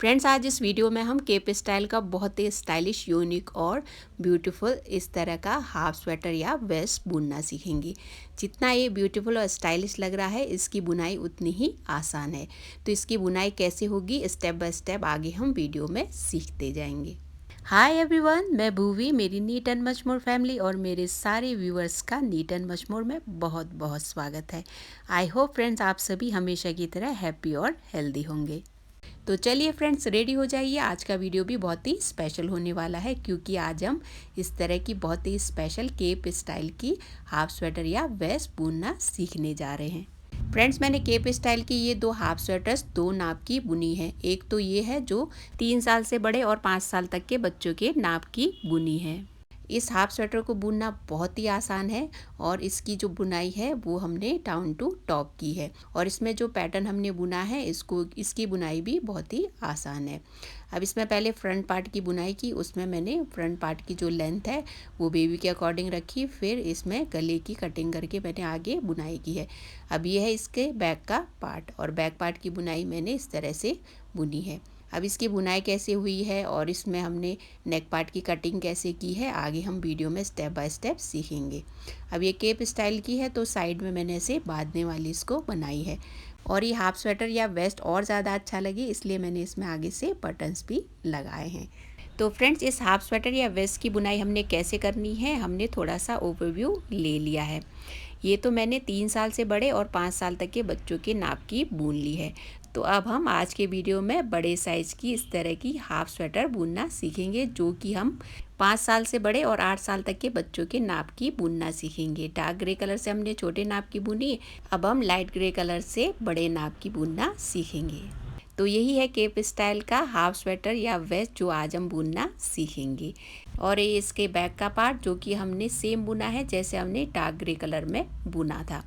Friends, आज इस video में हम केप स्टाइल का बहुत ही स्टाइलिश, यूनिक और ब्यूटीफुल इस तरह का हाफ स्वेटर या वेस्ट बुनना सीखेंगे। जितना ये ब्यूटीफुल और स्टाइलिश लग रहा है, इसकी बुनाई उतनी ही आसान है। तो इसकी बुनाई कैसे होगी, स्टेप बाय स्टेप आगे हम वीडियो में सीखते जाएंगे। हाय एवरीवन, मैं भूवी, मेरी neat and much more family और मेरे सारे व्यूअर्स का नीट एंड मच मोर में बहुत बहुत स्वागत है। आई होप फ्रेंड्स आप सभी हमेशा की तरह हैप्पी और हेल्दी होंगे। तो चलिए फ्रेंड्स, रेडी हो जाइए। आज का वीडियो भी बहुत ही स्पेशल होने वाला है, क्योंकि आज हम इस तरह की बहुत ही स्पेशल केप स्टाइल की हाफ स्वेटर या वेस्ट बुनना सीखने जा रहे हैं। फ्रेंड्स, मैंने केप स्टाइल की ये 2 हाफ स्वेटर्स 2 नाप की बुनी है। एक तो ये है जो 3 साल से बड़े और 5 साल तक के बच्चों के नाप की बुनी है। इस हाफ स्वेटर को बुनना बहुत ही आसान है और इसकी जो बुनाई है वो हमने डाउन टू टॉप की है, और इसमें जो पैटर्न हमने बुना है इसकी बुनाई भी बहुत ही आसान है। अब इसमें पहले फ्रंट पार्ट की बुनाई की, उसमें मैंने फ्रंट पार्ट की जो लेंथ है वो बेबी के अकॉर्डिंग रखी, फिर इसमें गले की कटिंग करके मैंने आगे बुनाई की है। अब ये है इसके बैक का पार्ट, और बैक पार्ट की बुनाई मैंने इस तरह से बुनी है। अब इसकी बुनाई कैसे हुई है और इसमें हमने नेक पार्ट की कटिंग कैसे की है, आगे हम वीडियो में स्टेप बाय स्टेप सीखेंगे। अब ये केप स्टाइल की है, तो साइड में मैंने ऐसे बांधने वाली इसको बनाई है, और ये हाफ स्वेटर या वेस्ट और ज़्यादा अच्छा लगे इसलिए मैंने इसमें आगे से बटन्स भी लगाए हैं। तो फ्रेंड्स, इस हाफ स्वेटर या वेस्ट की बुनाई हमने कैसे करनी है, हमने थोड़ा सा ओवरव्यू ले लिया है। ये तो मैंने 3 साल से बड़े और 5 साल तक के बच्चों के नाप की बुन ली है। तो अब हम आज के वीडियो में बड़े साइज़ की इस तरह की हाफ स्वेटर बुनना सीखेंगे, जो कि हम 5 साल से बड़े और 8 साल तक के बच्चों के नाप की बुनना सीखेंगे। डार्क ग्रे कलर से हमने छोटे नाप की बुनी, अब हम लाइट ग्रे कलर से बड़े नाप की बुनना सीखेंगे। तो यही है केप स्टाइल का हाफ स्वेटर या वेस्ट जो आज हम बुनना सीखेंगे। और ये इसके बैक का पार्ट जो कि हमने सेम बुना है जैसे हमने डार्क ग्रे कलर में बुना था।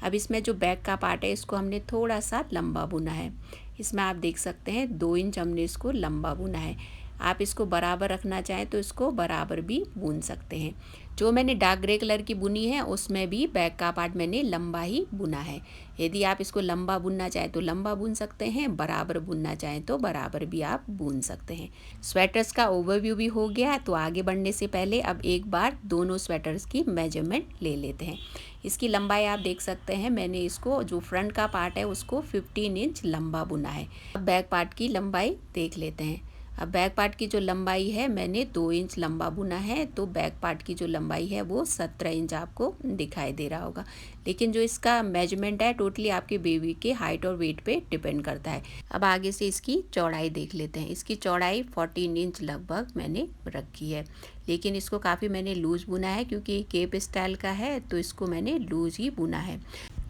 अब इसमें जो बैक का पार्ट है इसको हमने थोड़ा सा लंबा बुना है। इसमें आप देख सकते हैं 2 इंच हमने इसको लंबा बुना है। आप इसको बराबर रखना चाहें तो इसको बराबर भी बुन सकते हैं। जो मैंने डार्क ग्रे कलर की बुनी है उसमें भी बैक का पार्ट मैंने लंबा ही बुना है। यदि आप इसको लंबा बुनना चाहें तो लंबा बुन सकते हैं, बराबर बुनना चाहें तो बराबर भी आप बुन सकते हैं। स्वेटर्स का ओवरव्यू भी हो गया, तो आगे बढ़ने से पहले अब एक बार दोनों स्वेटर्स की मेजरमेंट ले लेते हैं। इसकी लंबाई आप देख सकते हैं, मैंने इसको जो फ्रंट का पार्ट है उसको 15 इंच लंबा बुना है। अब बैक पार्ट की लंबाई देख लेते हैं। अब बैक पार्ट की जो लंबाई है मैंने 2 इंच लंबा बुना है, तो बैक पार्ट की जो लंबाई है वो 17 इंच आपको दिखाई दे रहा होगा। लेकिन जो इसका मेजरमेंट है टोटली आपके बेबी के हाइट और वेट पे डिपेंड करता है। अब आगे से इसकी चौड़ाई देख लेते हैं। इसकी चौड़ाई 14 इंच लगभग मैंने रखी है, लेकिन इसको काफ़ी मैंने लूज बुना है क्योंकि केप स्टाइल का है, तो इसको मैंने लूज ही बुना है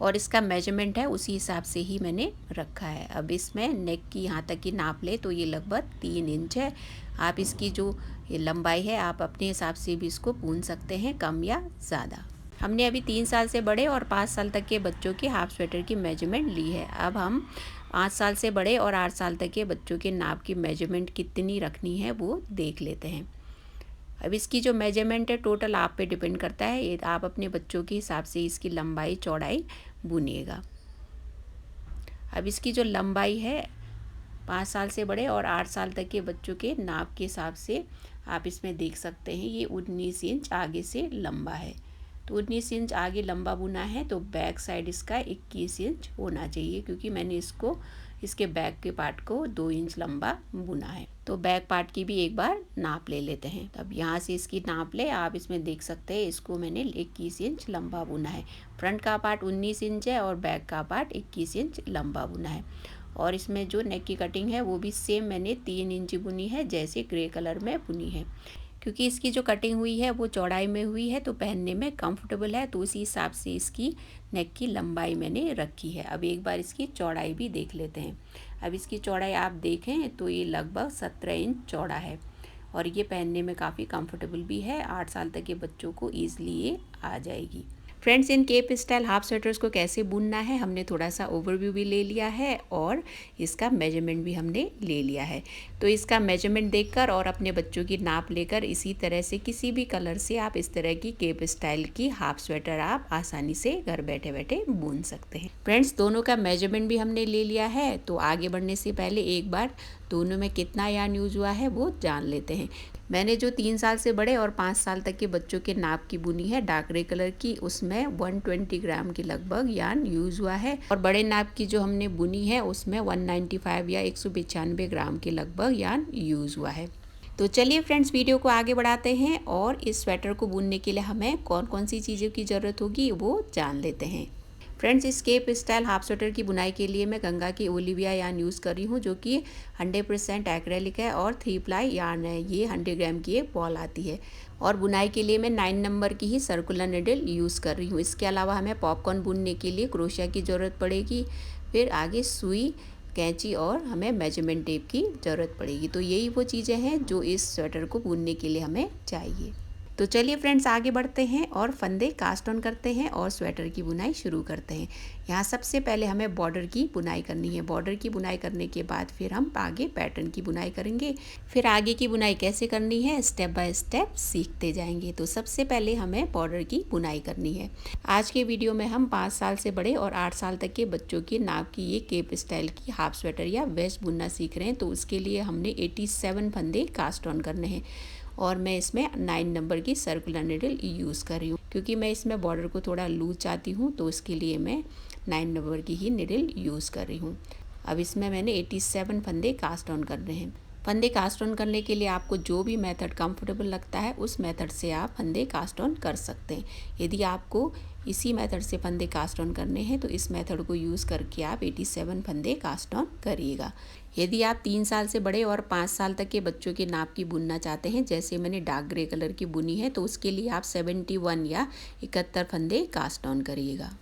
और इसका मेजरमेंट है उसी हिसाब से ही मैंने रखा है। अब इसमें नेक की यहाँ तक की नाप ले तो ये लगभग 3 इंच है। आप इसकी जो ये लंबाई है आप अपने हिसाब से भी इसको बुन सकते हैं, कम या ज़्यादा। हमने अभी 3 साल से बड़े और 5 साल तक के बच्चों की हाफ स्वेटर की मेजरमेंट ली है। अब हम 5 साल से बड़े और 8 साल तक के बच्चों के नाप की मेजरमेंट कितनी रखनी है वो देख लेते हैं। अब इसकी जो मेजरमेंट है टोटल आप पे डिपेंड करता है, ये आप अपने बच्चों के हिसाब से इसकी लंबाई चौड़ाई बुनिएगा। अब इसकी जो लंबाई है 5 साल से बड़े और 8 साल तक के बच्चों के नाप के हिसाब से आप इसमें देख सकते हैं, ये 19 इंच आगे से लंबा है। तो 19 इंच आगे लंबा बुना है, तो बैक साइड इसका 21 इंच होना चाहिए, क्योंकि मैंने इसके बैक के पार्ट को 2 इंच लंबा बुना है। तो बैक पार्ट की भी एक बार नाप ले लेते हैं। तब यहाँ से इसकी नाप ले, आप इसमें देख सकते हैं इसको मैंने 21 इंच लंबा बुना है। फ्रंट का पार्ट 19 इंच है और बैक का पार्ट 21 इंच लंबा बुना है। और इसमें जो नेक की कटिंग है वो भी सेम मैंने 3 इंच बुनी है जैसे ग्रे कलर में बुनी है, क्योंकि इसकी जो कटिंग हुई है वो चौड़ाई में हुई है तो पहनने में कंफर्टेबल है, तो उसी हिसाब से इसकी नेक की लंबाई मैंने रखी है। अब एक बार इसकी चौड़ाई भी देख लेते हैं। अब इसकी चौड़ाई आप देखें तो ये लगभग 17 इंच चौड़ा है और ये पहनने में काफ़ी कंफर्टेबल भी है। 8 साल तक के बच्चों को ईजिली ये आ जाएगी। फ्रेंड्स, इन केप स्टाइल हाफ स्वेटर्स को कैसे बुनना है हमने थोड़ा सा ओवरव्यू भी ले लिया है और इसका मेजरमेंट भी हमने ले लिया है। तो इसका मेजरमेंट देखकर और अपने बच्चों की नाप लेकर इसी तरह से किसी भी कलर से आप इस तरह की केप स्टाइल की हाफ स्वेटर आप आसानी से घर बैठे बैठे बुन सकते हैं। फ्रेंड्स, दोनों का मेजरमेंट भी हमने ले लिया है, तो आगे बढ़ने से पहले एक बार दोनों में कितना यार्न यूज़ हुआ है वो जान लेते हैं। मैंने जो 3 साल से बड़े और 5 साल तक के बच्चों के नाप की बुनी है डार्क ग्रे कलर की, उसमें 120 ग्राम के लगभग यार्न यूज़ हुआ है। और बड़े नाप की जो हमने बुनी है उसमें 195 या 195 ग्राम के लगभग यार्न यूज़ हुआ है। तो चलिए फ्रेंड्स, वीडियो को आगे बढ़ाते हैं और इस स्वेटर को बुनने के लिए हमें कौन कौन सी चीज़ों की ज़रूरत होगी वो जान लेते हैं। फ्रेंड्स, इस केप स्टाइल हाफ स्वेटर की बुनाई के लिए मैं गंगा की ओलिविया यार्न यूज़ कर रही हूँ, जो कि 100% एक्रेलिक है और 3 प्लाई यार्न है। ये 100 ग्राम की एक बॉल आती है। और बुनाई के लिए मैं 9 नंबर की ही सर्कुलर निडल यूज़ कर रही हूँ। इसके अलावा हमें पॉपकॉर्न बुनने के लिए क्रोशिया की ज़रूरत पड़ेगी, फिर आगे सुई, कैंची और हमें मेजरमेंट टेप की ज़रूरत पड़ेगी। तो यही वो चीज़ें हैं जो इस स्वेटर को बुनने के लिए हमें चाहिए। तो चलिए फ्रेंड्स, आगे बढ़ते हैं और फंदे कास्ट ऑन करते हैं और स्वेटर की बुनाई शुरू करते हैं। यहाँ सबसे पहले हमें बॉर्डर की बुनाई करनी है। बॉर्डर की बुनाई करने के बाद फिर हम आगे पैटर्न की बुनाई करेंगे। फिर आगे की बुनाई कैसे करनी है स्टेप बाय स्टेप सीखते जाएंगे। तो सबसे पहले हमें बॉर्डर की बुनाई करनी है। आज के वीडियो में हम 5 साल से बड़े और 8 साल तक के बच्चों के नाप की ये केप स्टाइल की हाफ स्वेटर या वेस्ट बुनना सीख रहे हैं। तो उसके लिए हमने 87 फंदे कास्ट ऑन करने हैं और मैं इसमें 9 नंबर की सर्कुलर निडल यूज़ कर रही हूँ, क्योंकि मैं इसमें बॉर्डर को थोड़ा लूज चाहती हूँ। तो इसके लिए मैं 9 नंबर की ही निडल यूज़ कर रही हूँ। अब इसमें मैंने 87 फंदे कास्ट ऑन करने हैं। फंदे कास्ट ऑन करने के लिए आपको जो भी मेथड कंफर्टेबल लगता है उस मेथड से आप फंदे कास्ट ऑन कर सकते हैं। यदि आपको इसी मेथड से फंदे कास्ट ऑन करने हैं तो इस मेथड को यूज़ करके आप 87 फंदे कास्ट ऑन करिएगा। यदि आप 3 साल से बड़े और 5 साल तक के बच्चों के नाप की बुनना चाहते हैं, जैसे मैंने डार्क ग्रे कलर की बुनी है, तो उसके लिए आप 71 या 71 फंदे कास्ट ऑन करिएगा।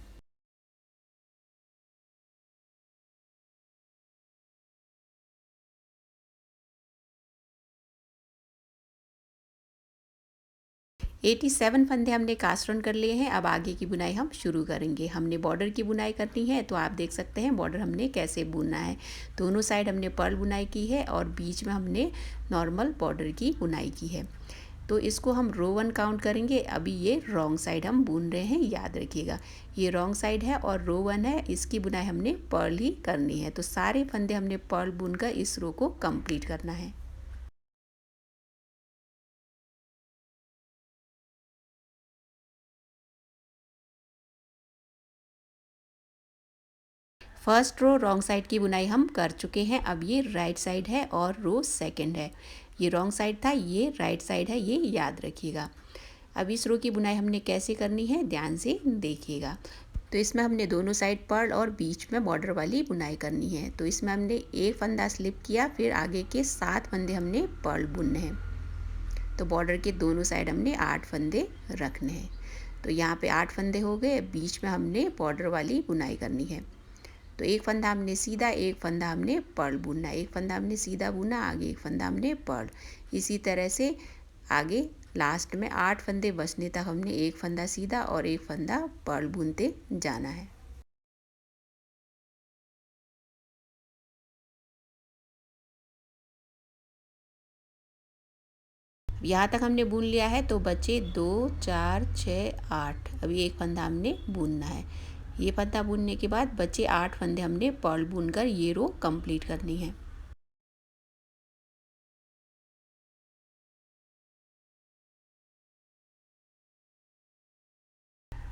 एटी 7 फंदे हमने कास्ट ऑन कर लिए हैं। अब आगे की बुनाई हम शुरू करेंगे। हमने बॉर्डर की बुनाई करनी है, तो आप देख सकते हैं बॉर्डर हमने कैसे बुनना है। दोनों साइड हमने पर्ल बुनाई की है और बीच में हमने नॉर्मल बॉर्डर की बुनाई की है। तो इसको हम रो 1 काउंट करेंगे। अभी ये रॉन्ग साइड हम बुन रहे हैं, याद रखिएगा। ये रॉन्ग साइड है और रो 1 है, इसकी बुनाई हमने पर्ल ही करनी है। तो सारे फंदे हमने पर्ल बुनकर इस रो को कंप्लीट करना है। फर्स्ट रो रॉन्ग साइड की बुनाई हम कर चुके हैं। अब ये राइट साइड है और रो सेकंड है। ये रॉन्ग साइड था, ये राइट साइड है, ये याद रखिएगा। अब इस रो की बुनाई हमने कैसे करनी है ध्यान से देखिएगा। तो इसमें हमने दोनों साइड पर्ल और बीच में बॉर्डर वाली बुनाई करनी है। तो इसमें हमने एक फंदा स्लिप किया, फिर आगे के 7 फंदे हमने पर्ल बुनने हैं। तो बॉर्डर के दोनों साइड हमने 8 फंदे रखने हैं। तो यहाँ पे 8 फंदे हो गए। बीच में हमने बॉर्डर वाली बुनाई करनी है। तो एक फंदा हमने सीधा, एक फंदा हमने पर्ल बुनना, एक फंदा हमने सीधा बुना, आगे एक फंदा हमने पर्ल। इसी तरह से आगे लास्ट में 8 फंदे बचने तक हमने एक फंदा सीधा और एक फंदा पर्ल बुनते जाना है। यहाँ तक हमने बुन लिया है। तो बचे 2 4 6 8। अभी एक फंदा हमने बुनना है। ये फंदा बुनने के बाद बचे 8 फंदे हमने पर्ल बुनकर ये रो कंप्लीट करनी है।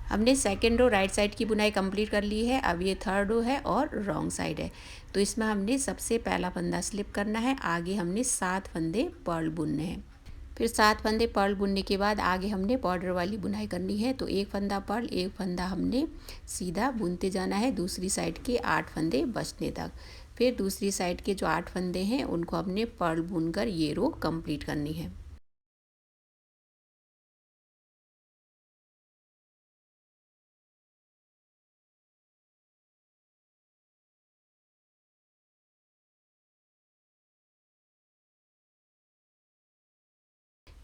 हमने सेकेंड रो राइट साइड की बुनाई कंप्लीट कर ली है। अब ये थर्ड रो है और रॉन्ग साइड है। तो इसमें हमने सबसे पहला फंदा स्लिप करना है। आगे हमने 7 फंदे पर्ल बुनने हैं। फिर 7 फंदे पर्ल बुनने के बाद आगे हमने बॉर्डर वाली बुनाई करनी है। तो एक फंदा पर्ल, एक फंदा हमने सीधा बुनते जाना है दूसरी साइड के 8 फंदे बचने तक। फिर दूसरी साइड के जो 8 फंदे हैं उनको हमने पर्ल बुनकर ये रो कंप्लीट करनी है।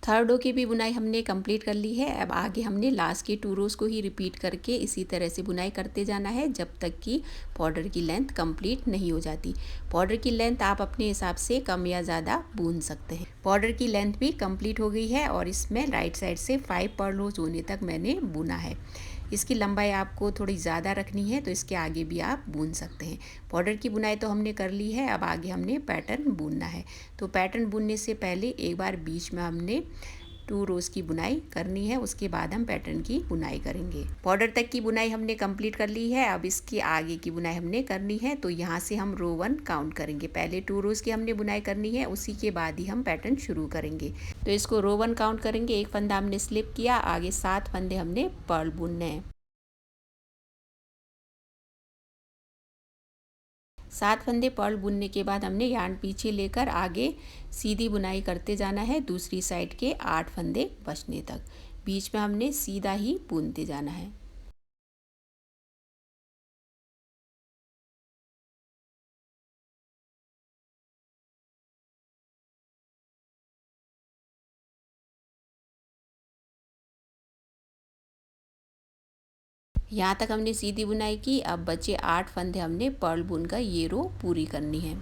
थर्ड रो की भी बुनाई हमने कंप्लीट कर ली है। अब आगे हमने लास्ट के 2 रोज़ को ही रिपीट करके इसी तरह से बुनाई करते जाना है जब तक कि बॉर्डर की लेंथ कंप्लीट नहीं हो जाती। बॉर्डर की लेंथ आप अपने हिसाब से कम या ज़्यादा बुन सकते हैं। बॉर्डर की लेंथ भी कंप्लीट हो गई है और इसमें राइट साइड से 5 पर्ल रोज होने तक मैंने बुना है। इसकी लंबाई आपको थोड़ी ज़्यादा रखनी है तो इसके आगे भी आप बुन सकते हैं। बॉर्डर की बुनाई तो हमने कर ली है, अब आगे हमने पैटर्न बुनना है। तो पैटर्न बुनने से पहले एक बार बीच में हमने 2 रोज़ की बुनाई करनी है, उसके बाद हम पैटर्न की बुनाई करेंगे। बॉर्डर तक की बुनाई हमने कंप्लीट कर ली है, अब इसकी आगे की बुनाई हमने करनी है। तो यहाँ से हम रो 1 काउंट करेंगे। पहले 2 रोज़ की हमने बुनाई करनी है, उसी के बाद ही हम पैटर्न शुरू करेंगे। तो इसको रो 1 काउंट करेंगे। एक फंदा हमने स्लिप किया, आगे 7 फंदे हमने पर्ल बुनने हैं। 7 फंदे पर्ल बुनने के बाद हमने यार्न पीछे लेकर आगे सीधी बुनाई करते जाना है, दूसरी साइड के 8 फंदे बचने तक। बीच में हमने सीधा ही बुनते जाना है। यहाँ तक हमने सीधी बुनाई की, अब बचे 8 फंदे हमने पर्ल बुनकर ये रो पूरी करनी है।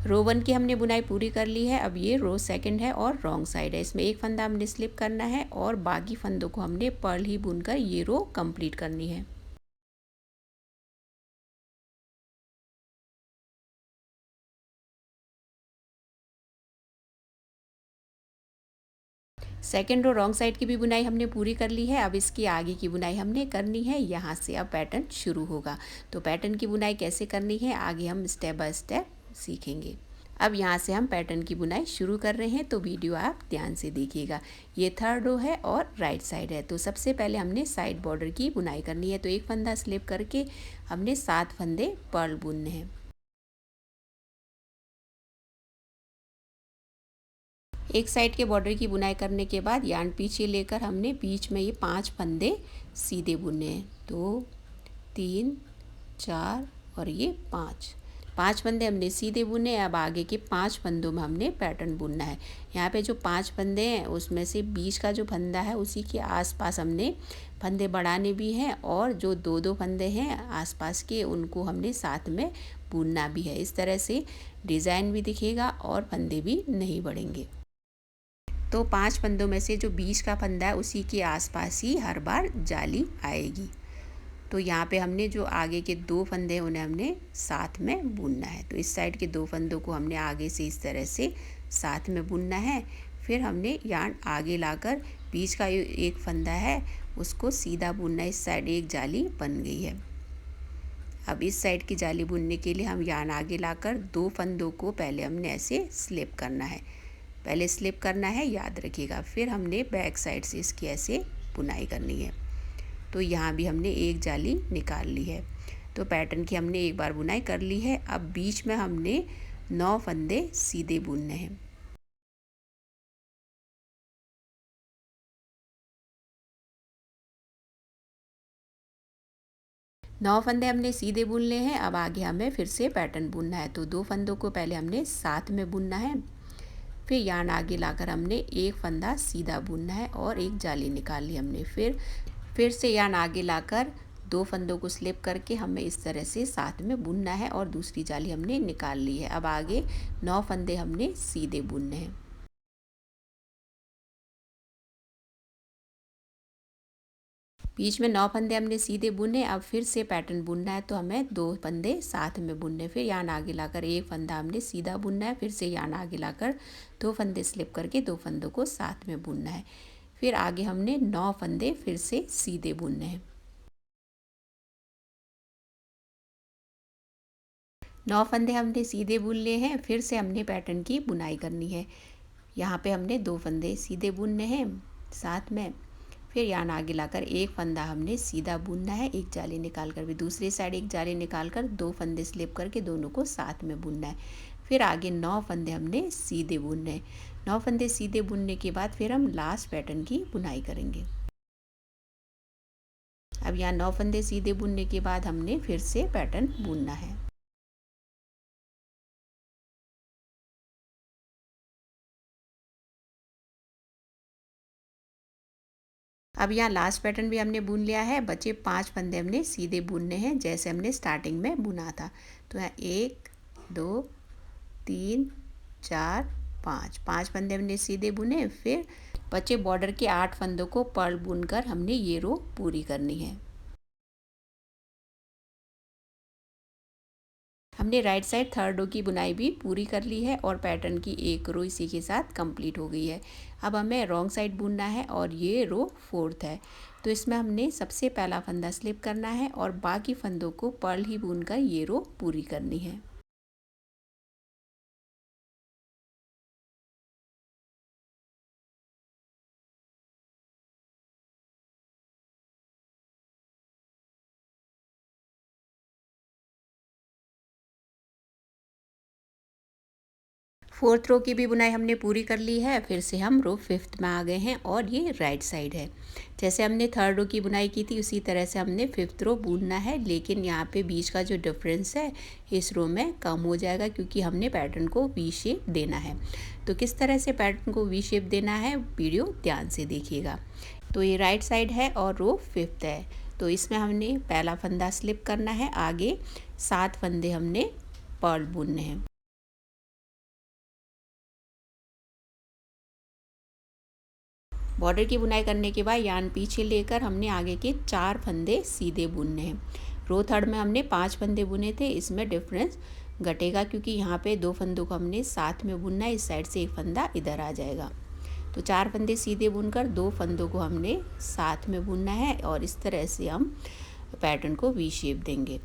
रो 1 की हमने बुनाई पूरी कर ली है। अब ये रो 2 है और रॉन्ग साइड है, इसमें एक फंदा हमने स्लिप करना है और बाकी फंदों को हमने पर्ल ही बुनकर ये रो कंप्लीट करनी है। सेकेंड रो रॉन्ग साइड की भी बुनाई हमने पूरी कर ली है। अब इसकी आगे की बुनाई हमने करनी है, यहाँ से अब पैटर्न शुरू होगा। तो पैटर्न की बुनाई कैसे करनी है आगे हम स्टेप बाय स्टेप सीखेंगे। अब यहाँ से हम पैटर्न की बुनाई शुरू कर रहे हैं, तो वीडियो आप ध्यान से देखिएगा। ये 3rd रो है और राइट साइड है। तो सबसे पहले हमने साइड बॉर्डर की बुनाई करनी है। तो एक फंदा स्लिप करके हमने 7 फंदे पर्ल बुनने हैं। एक साइड के बॉर्डर की बुनाई करने के बाद यार्न पीछे लेकर हमने बीच में ये 5 फंदे सीधे बुने हैं। 2 3 4 और ये 5 फंदे हमने सीधे बुने। अब आगे के 5 फंदों में हमने पैटर्न बुनना है। यहाँ पे जो 5 फंदे हैं उसमें से बीच का जो फंदा है उसी के आसपास हमने फंदे बढ़ाने भी हैं, और जो 2-2 फंदे हैं आसपास के उनको हमने साथ में बुनना भी है। इस तरह से डिज़ाइन भी दिखेगा और फंदे भी नहीं बढ़ेंगे। तो 5 फंदों में से जो बीच का फंदा है उसी के आसपास ही हर बार जाली आएगी। तो यहाँ पे हमने जो आगे के 2 फंदे हैं उन्हें हमने साथ में बुनना है। तो इस साइड के 2 फंदों को हमने आगे से इस तरह से साथ में बुनना है। फिर हमने यार्न आगे लाकर बीच का एक फंदा है उसको सीधा बुनना है। इस साइड एक जाली बन गई है। अब इस साइड की जाली बुनने के लिए हम यार्न आगे लाकर 2 फंदों को पहले हमने ऐसे स्लिप करना है। पहले स्लिप करना है, याद रखिएगा। फिर हमने बैक साइड से इसकी ऐसे बुनाई करनी है। तो यहाँ भी हमने एक जाली निकाल ली है। तो पैटर्न की हमने एक बार बुनाई कर ली है। अब बीच में हमने 9 फंदे सीधे बुनने हैं। नौ फंदे हमने सीधे बुन लिए हैं। अब आगे हमें फिर से पैटर्न बुनना है। तो 2 फंदों को पहले हमने साथ में बुनना है। फिर यार्न आगे लाकर हमने एक फंदा सीधा बुनना है और एक जाली निकाल ली हमने। फिर से यार्न आगे लाकर 2 फंदों को स्लिप करके हमें इस तरह से साथ में बुनना है और दूसरी जाली हमने निकाल ली है। अब आगे 9 फंदे हमने सीधे बुनने हैं। बीच में 9 फंदे हमने सीधे बुने। अब फिर से पैटर्न बुनना है, तो हमें 2 फंदे साथ में बुनने। फिर यार्न आगे लाकर एक फंदा हमने सीधा बुनना है। फिर से यार्न आगे लाकर 2 फंदे स्लिप करके 2 फंदों को साथ में बुनना है। फिर आगे हमने 9 फंदे फिर से सीधे बुनने हैं। 9 फंदे हमने सीधे बुन लिए हैं। फिर से हमने पैटर्न की बुनाई करनी है। यहाँ पे हमने 2 फंदे सीधे बुनने हैं साथ में। फिर यार्न आगे लाकर एक फंदा हमने सीधा बुनना है, एक जाली निकाल कर भी दूसरी साइड एक जाली निकाल कर 2 फंदे स्लिप करके दोनों को साथ में बुनना है। फिर आगे 9 फंदे हमने सीधे बुनने हैं। 9 फंदे सीधे बुनने के बाद फिर हम लास्ट पैटर्न की बुनाई करेंगे। अब यहाँ 9 फंदे सीधे बुनने के बाद हमने फिर से पैटर्न बुनना है। अब यहाँ लास्ट पैटर्न भी हमने बुन लिया है। बचे 5 फंदे हमने सीधे बुनने हैं जैसे हमने स्टार्टिंग में बुना था। तो यहाँ 1 2 3 4, 5 5 फंदे हमने सीधे बुने। फिर बचे बॉर्डर के 8 फंदों को पर्ल बुनकर हमने ये रो पूरी करनी है। हमने राइट साइड थर्ड रो की बुनाई भी पूरी कर ली है और पैटर्न की एक रो इसी के साथ कंप्लीट हो गई है। अब हमें रॉन्ग साइड बुनना है और ये रो फोर्थ है, तो इसमें हमने सबसे पहला फंदा स्लिप करना है और बाकी फंदों को पर्ल ही बुनकर ये रो पूरी करनी है। फोर्थ रो की भी बुनाई हमने पूरी कर ली है। फिर से हम रो फिफ्थ में आ गए हैं और ये राइट साइड है। जैसे हमने थर्ड रो की बुनाई की थी उसी तरह से हमने फिफ्थ रो बुनना है, लेकिन यहाँ पे बीच का जो डिफरेंस है इस रो में कम हो जाएगा क्योंकि हमने पैटर्न को वी शेप देना है। तो किस तरह से पैटर्न को वी शेप देना है वीडियो ध्यान से देखिएगा। तो ये राइट साइड है और रो फिफ्थ है, तो इसमें हमने पहला फंदा स्लिप करना है। आगे 7 फंदे हमने पर्ल बुनने हैं। बॉर्डर की बुनाई करने के बाद यार्न पीछे लेकर हमने आगे के 4 फंदे सीधे बुनने हैं। रो थर्ड में हमने 5 फंदे बुने थे, इसमें डिफरेंस घटेगा क्योंकि यहाँ पे 2 फंदों को हमने साथ में बुनना है। इस साइड से एक फंदा इधर आ जाएगा, तो 4 फंदे सीधे बुनकर 2 फंदों को हमने साथ में बुनना है और इस तरह से हम पैटर्न को वी शेप देंगे।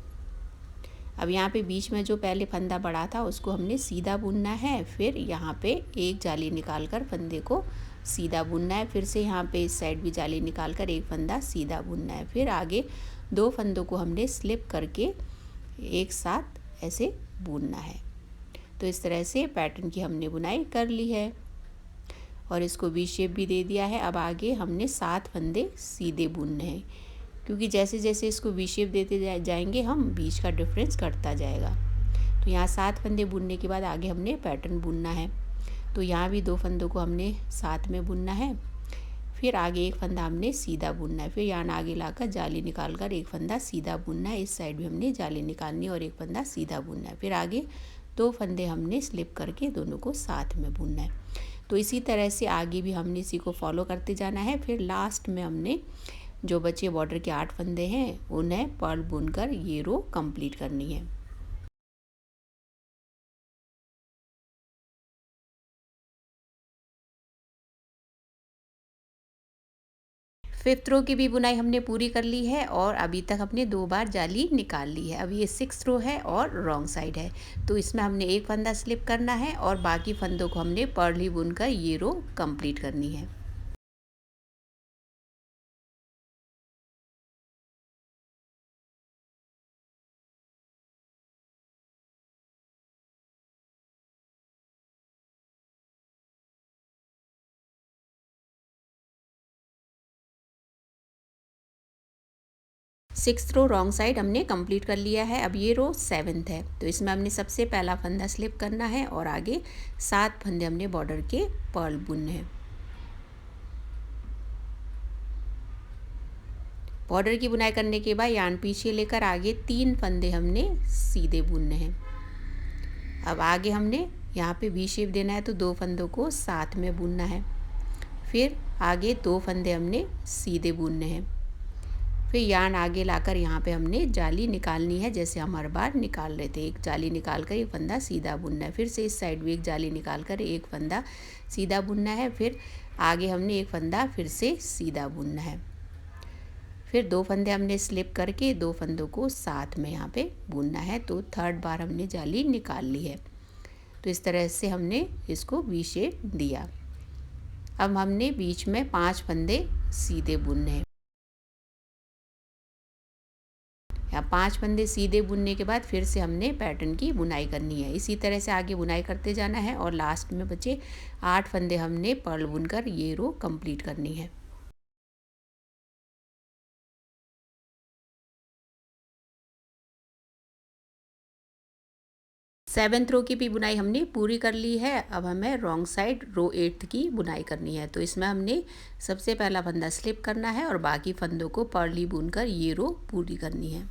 अब यहाँ पे बीच में जो पहले फंदा बड़ा था उसको हमने सीधा बुनना है। फिर यहाँ पे एक जाली निकाल कर फंदे को सीधा बुनना है। फिर से यहाँ पे इस साइड भी जाली निकाल कर एक फंदा सीधा बुनना है। फिर आगे 2 फंदों को हमने स्लिप करके एक साथ ऐसे बुनना है। तो इस तरह से पैटर्न की हमने बुनाई कर ली है और इसको वी शेप भी दे दिया है। अब आगे हमने 7 फंदे सीधे बुनने हैं क्योंकि जैसे जैसे इसको वी शेप देते जाएंगे हम बीच का डिफरेंस घटता जाएगा। तो यहाँ 7 फंदे बुनने के बाद आगे हमने पैटर्न बुनना है। तो यहाँ भी 2 फंदों को हमने साथ में बुनना है। फिर आगे एक फंदा हमने सीधा बुनना है। फिर यहाँ आगे लाकर जाली निकाल कर एक फंदा सीधा बुनना है। इस साइड भी हमने जाली निकालनी है और एक फंदा सीधा बुनना है। फिर आगे 2 फंदे हमने स्लिप करके दोनों को साथ में बुनना है। तो इसी तरह से आगे भी हमने इसी को फॉलो करते जाना है। फिर लास्ट में हमने जो बचे बॉर्डर के 8 फंदे हैं उन्हें पर्ल बुनकर ये रो कंप्लीट करनी है। फिफ्थ रो की भी बुनाई हमने पूरी कर ली है और अभी तक हमने 2 बार जाली निकाल ली है। अब ये 6th रो है और रॉन्ग साइड है, तो इसमें हमने एक फंदा स्लिप करना है और बाकी फंदों को हमने पर्ल ही बुनकर ये रो कंप्लीट करनी है। सिक्स्थ रो रॉन्ग साइड हमने कंप्लीट कर लिया है। अब ये रो 7th है, तो इसमें हमने सबसे पहला फंदा स्लिप करना है और आगे 7 फंदे हमने बॉर्डर के पर्ल बुनने हैं। बॉर्डर की बुनाई करने के बाद यार्न पीछे लेकर आगे 3 फंदे हमने सीधे बुनने हैं। अब आगे हमने यहाँ पे वी शेप देना है, तो 2 फंदों को साथ में बुनना है। फिर आगे 2 फंदे हमने सीधे बुनने हैं। फिर यार्न आगे लाकर यहाँ पे हमने जाली निकालनी है, जैसे हम हर बार निकाल रहे थे। एक जाली निकाल कर एक फंदा सीधा बुनना है। फिर से इस साइड भी एक जाली निकाल कर एक फंदा सीधा बुनना है। फिर आगे हमने एक फंदा फिर से सीधा बुनना है। फिर 2 फंदे हमने स्लिप करके 2 फंदों को साथ में यहाँ पे बुनना है। तो थर्ड बार हमने जाली निकाल ली है। तो इस तरह से हमने इसको वी शेप दिया। अब हमने बीच में 5 फंदे सीधे बुनने हैं। या 5 फंदे सीधे बुनने के बाद फिर से हमने पैटर्न की बुनाई करनी है। इसी तरह से आगे बुनाई करते जाना है और लास्ट में बचे 8 फंदे हमने पर्ल बुनकर ये रो कंप्लीट करनी है। 7th रो की भी बुनाई हमने पूरी कर ली है। अब हमें रॉन्ग साइड रो 8th की बुनाई करनी है। तो इसमें हमने सबसे पहला फंदा स्लिप करना है और बाकी फंदों को पर्ली बुनकर ये रो पूरी करनी है।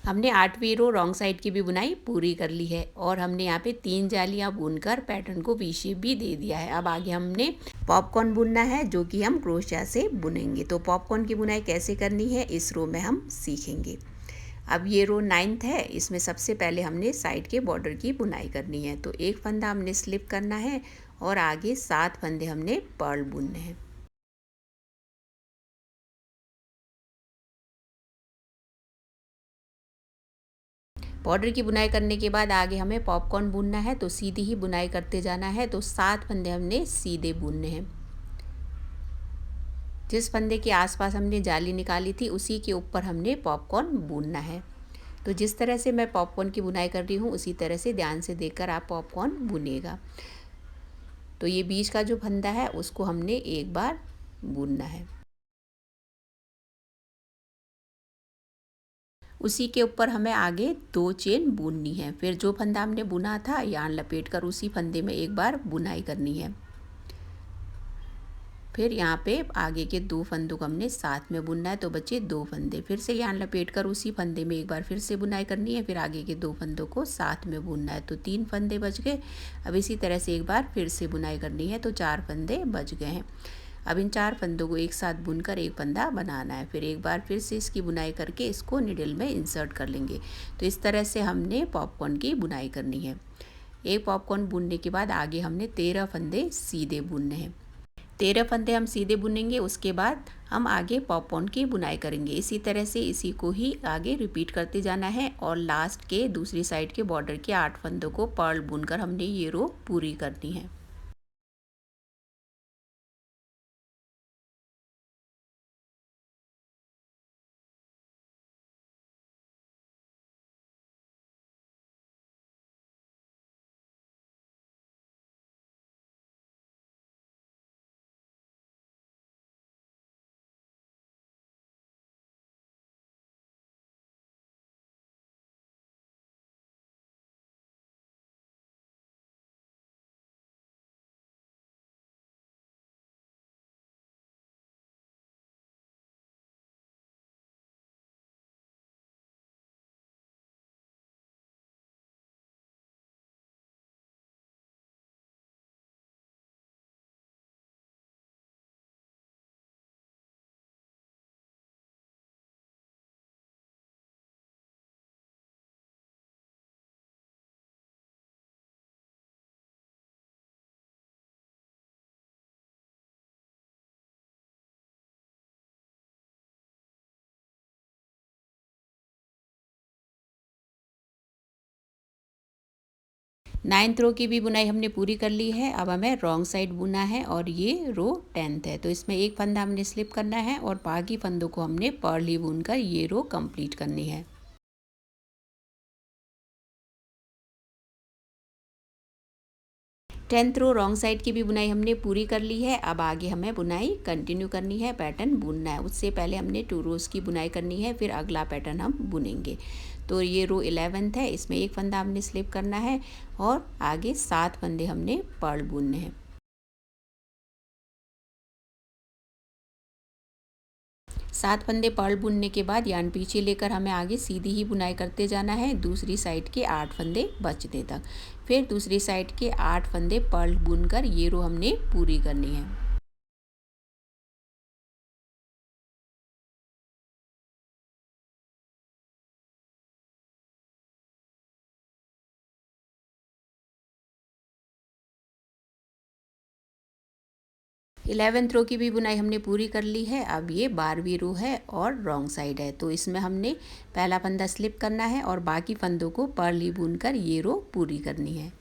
हमने 8वीं रो रॉन्ग साइड की भी बुनाई पूरी कर ली है और हमने यहाँ पे 3 जालियाँ बुनकर पैटर्न को वी शेप भी दे दिया है। अब आगे हमने पॉपकॉर्न बुनना है जो कि हम क्रोशिया से बुनेंगे। तो पॉपकॉर्न की बुनाई कैसे करनी है इस रो में हम सीखेंगे। अब ये रो 9th है, इसमें सबसे पहले हमने साइड के बॉर्डर की बुनाई करनी है। तो एक फंदा हमने स्लिप करना है और आगे 7 फंदे हमने पर्ल बुनने हैं। बॉर्डर की बुनाई करने के बाद आगे हमें पॉपकॉर्न बुनना है, तो सीधी ही बुनाई करते जाना है। तो 7 फंदे हमने सीधे बुनने हैं। जिस फंदे के आसपास हमने जाली निकाली थी उसी के ऊपर हमने पॉपकॉर्न बुनना है। तो जिस तरह से मैं पॉपकॉर्न की बुनाई कर रही हूँ उसी तरह से ध्यान से देखकर आप पॉपकॉर्न बुनिएगा। तो ये बीच का जो फंदा है उसको हमने एक बार बुनना है। उसी के ऊपर हमें आगे 2 चेन बुननी है। फिर जो फंदा हमने बुना था यार्न लपेट कर उसी फंदे में एक बार बुनाई करनी है। फिर यहाँ पे आगे के 2 फंदों को हमने साथ में बुनना है, तो बचे 2 फंदे। फिर से यार्न लपेट कर उसी फंदे में एक बार फिर से बुनाई करनी है। फिर आगे के 2 फंदों को साथ में बुनना है, तो 3 फंदे बच गए। अब इसी तरह से एक बार फिर से बुनाई करनी है, तो 4 फंदे बच गए हैं। अब इन 4 फंदों को एक साथ बुनकर एक फंदा बनाना है। फिर एक बार फिर से इसकी बुनाई करके इसको निडल में इंसर्ट कर लेंगे। तो इस तरह से हमने पॉपकॉर्न की बुनाई करनी है। एक पॉपकॉर्न बुनने के बाद आगे हमने 13 फंदे सीधे बुनने हैं। 13 फंदे हम सीधे बुनेंगे, उसके बाद हम आगे पॉपकॉर्न की बुनाई करेंगे। इसी तरह से इसी को ही आगे रिपीट करते जाना है और लास्ट के दूसरी साइड के बॉर्डर के 8 फंदों को पर्ल बुनकर हमने ये रो पूरी करनी है। नाइन्थ रो की भी बुनाई हमने पूरी कर ली है। अब हमें रॉन्ग साइड बुना है और ये रो 10th है। तो इसमें एक फंदा हमने स्लिप करना है और बाकी फंदों को हमने पर्ल ही बुनकर ये रो कंप्लीट करनी है। 10th रो रॉन्ग साइड की भी बुनाई हमने पूरी कर ली है। अब आगे हमें बुनाई कंटिन्यू करनी है, पैटर्न बुनना है। उससे पहले हमने 2 रोज़ की बुनाई करनी है, फिर अगला पैटर्न हम बुनेंगे। तो ये रो 11th है, इसमें एक फंदा हमने स्लिप करना है और आगे 7 फंदे हमने पर्ल बुनने हैं। 7 फंदे पर्ल बुनने के बाद यार्न पीछे लेकर हमें आगे सीधी ही बुनाई करते जाना है दूसरी साइड के 8 फंदे बचने तक। फिर दूसरी साइड के 8 फंदे पर्ल बुनकर ये रो हमने पूरी करनी है। इलेवेंथ रो की भी बुनाई हमने पूरी कर ली है। अब ये 12वीं रो है और रॉन्ग साइड है, तो इसमें हमने पहला फंदा स्लिप करना है और बाकी फंदों को पर्ल ही बुनकर ये रो पूरी करनी है।